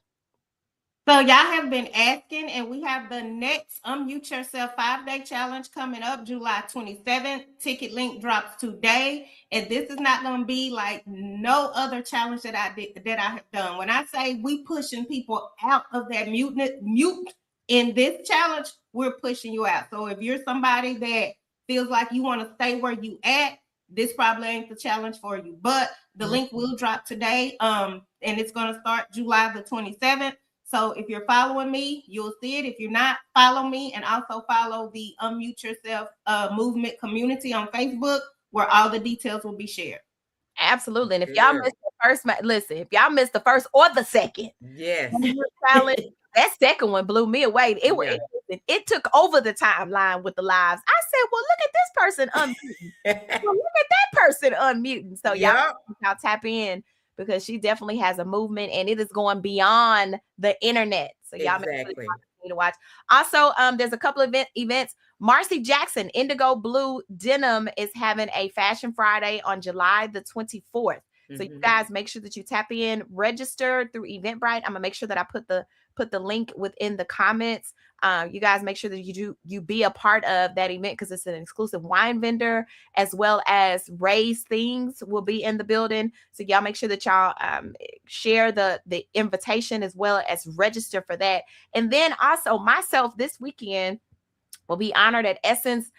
So y'all have been asking, and we have the next Unmute Yourself 5-day challenge coming up July 27th. Ticket link drops today, and this is not going to be like no other challenge that I have done. When I say we pushing people out of that mute in this challenge, we're pushing you out. So if you're somebody that feels like you want to stay where you at, this probably ain't the challenge for you. But the link will drop today, and it's going to start July the 27th. So if you're following me, you'll see it. If you're not, follow me, and also follow the Unmute Yourself movement community on Facebook, where all the details will be shared. Absolutely. And if y'all missed the first, if y'all missed the first or the second, that second one blew me away. It took over the timeline with the lives. I said, well, look at this person unmuting. Well, look at that person unmuting. So y'all tap in, because she definitely has a movement, and it is going beyond the internet. So y'all make sure to watch. Also, there's a couple of events. Marcy Jackson, Indigo Blue Denim, is having a Fashion Friday on July the 24th. So you guys make sure that you tap in, register through Eventbrite. I'm gonna make sure that I put the link within the comments. You guys make sure that you be a part of that event, because it's an exclusive wine vendor, as well as Ray's Things will be in the building. So y'all make sure that y'all share the invitation, as well as register for that. And then also myself this weekend will be honored at Essence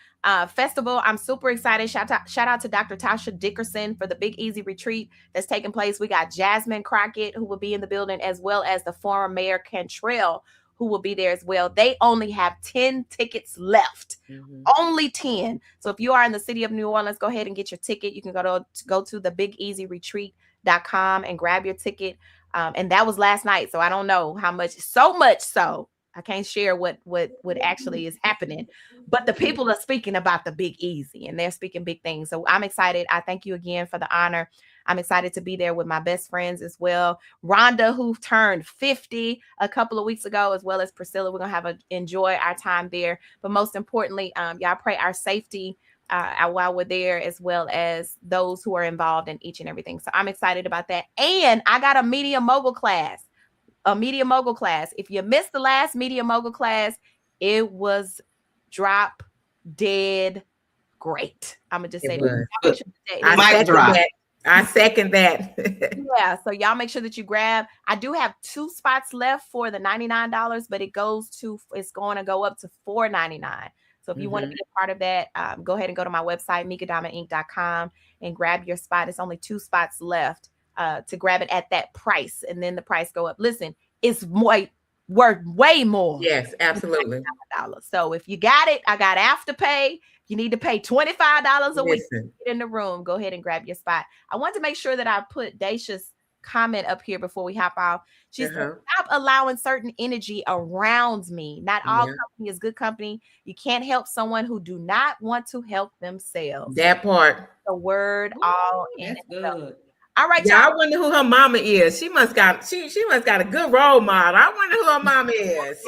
Festival. I'm super excited. Shout out to Dr. Tasha Dickerson for the Big Easy Retreat that's taking place. We got Jasmine Crockett, who will be in the building, as well as the former Mayor Cantrell, who will be there as well. They only have 10 tickets left. Only 10. So if you are in the city of New Orleans, go ahead and get your ticket. You can go to the bigeasyretreat.com and grab your ticket. And that was last night. So I don't know how much, so much so I can't share what actually is happening, but the people are speaking about the Big Easy, and they're speaking big things. So I'm excited. I thank you again for the honor. I'm excited to be there with my best friends as well. Rhonda, who turned 50 a couple of weeks ago, as well as Priscilla. We're going to enjoy our time there. But most importantly, y'all pray our safety while we're there, as well as those who are involved in each and everything. So I'm excited about that. And I got a media mogul class. If you missed the last media mogul class, it was drop dead great. I'm gonna just say that. I second that. Yeah, so y'all make sure that you grab. I do have 2 spots left for the $99, but it's going to go up to $4.99. So if you want to be a part of that, go ahead and go to my website, mikadiamondincom, and grab your spot. It's only 2 spots left to grab it at that price, and then the price go up. Listen, it's worth way more. Yes, absolutely. So if you got it, I got Afterpay. You need to pay $25 a week to get in the room. Go ahead and grab your spot. I want to make sure that I put Daisha's comment up here before we hop off. She said, stop allowing certain energy around me. Not all company is good company. You can't help someone who do not want to help themselves. That part. The word all in it. Good. All right, y'all. I wonder who her mama is. She must got a good role model. I wonder who her mama is.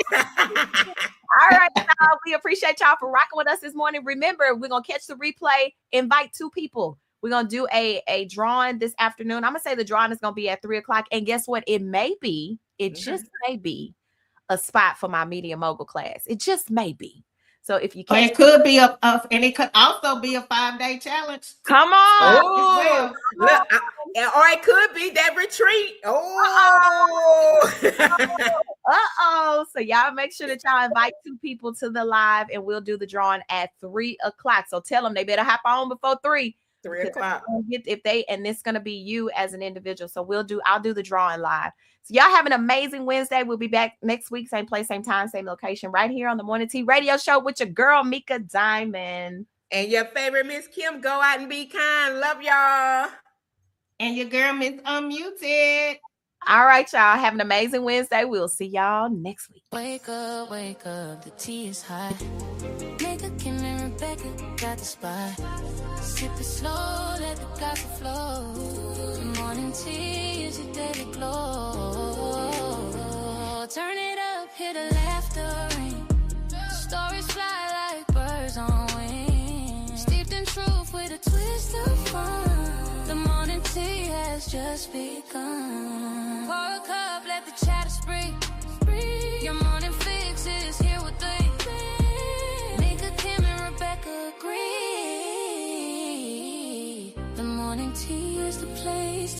All right, y'all. We appreciate y'all for rocking with us this morning. Remember, we're gonna catch the replay. Invite 2 people. We're gonna do a drawing this afternoon. I'm gonna say the drawing is gonna be at 3:00. And guess what? It just may be a spot for my media mogul class. It just may be. So if you can't, it could be and it could also be a 5-day challenge. Come on. Oh, look, or it could be that retreat. So y'all make sure that y'all invite 2 people to the live, and we'll do the drawing at 3:00. So tell them they better hop on before 3. 3:00. And it's gonna be you as an individual. So I'll do the drawing live. So y'all have an amazing Wednesday. We'll be back next week, same place, same time, same location, right here on the Morning Tea Radio Show with your girl Mika Diamond. And your favorite Miss Kim. Go out and be kind. Love y'all. And your girl Miss Unmuted. All right, y'all. Have an amazing Wednesday. We'll see y'all next week. Wake up, the tea is hot. Make a Kim and Rebecca got the spot. Sip it slow, let the coffee flow. The morning tea is your daily glow. Turn it up, hear the laughter ring. Stories fly like birds on wings. Steeped in truth with a twist of fun. The morning tea has just begun. Pour a cup, let the chatter spring.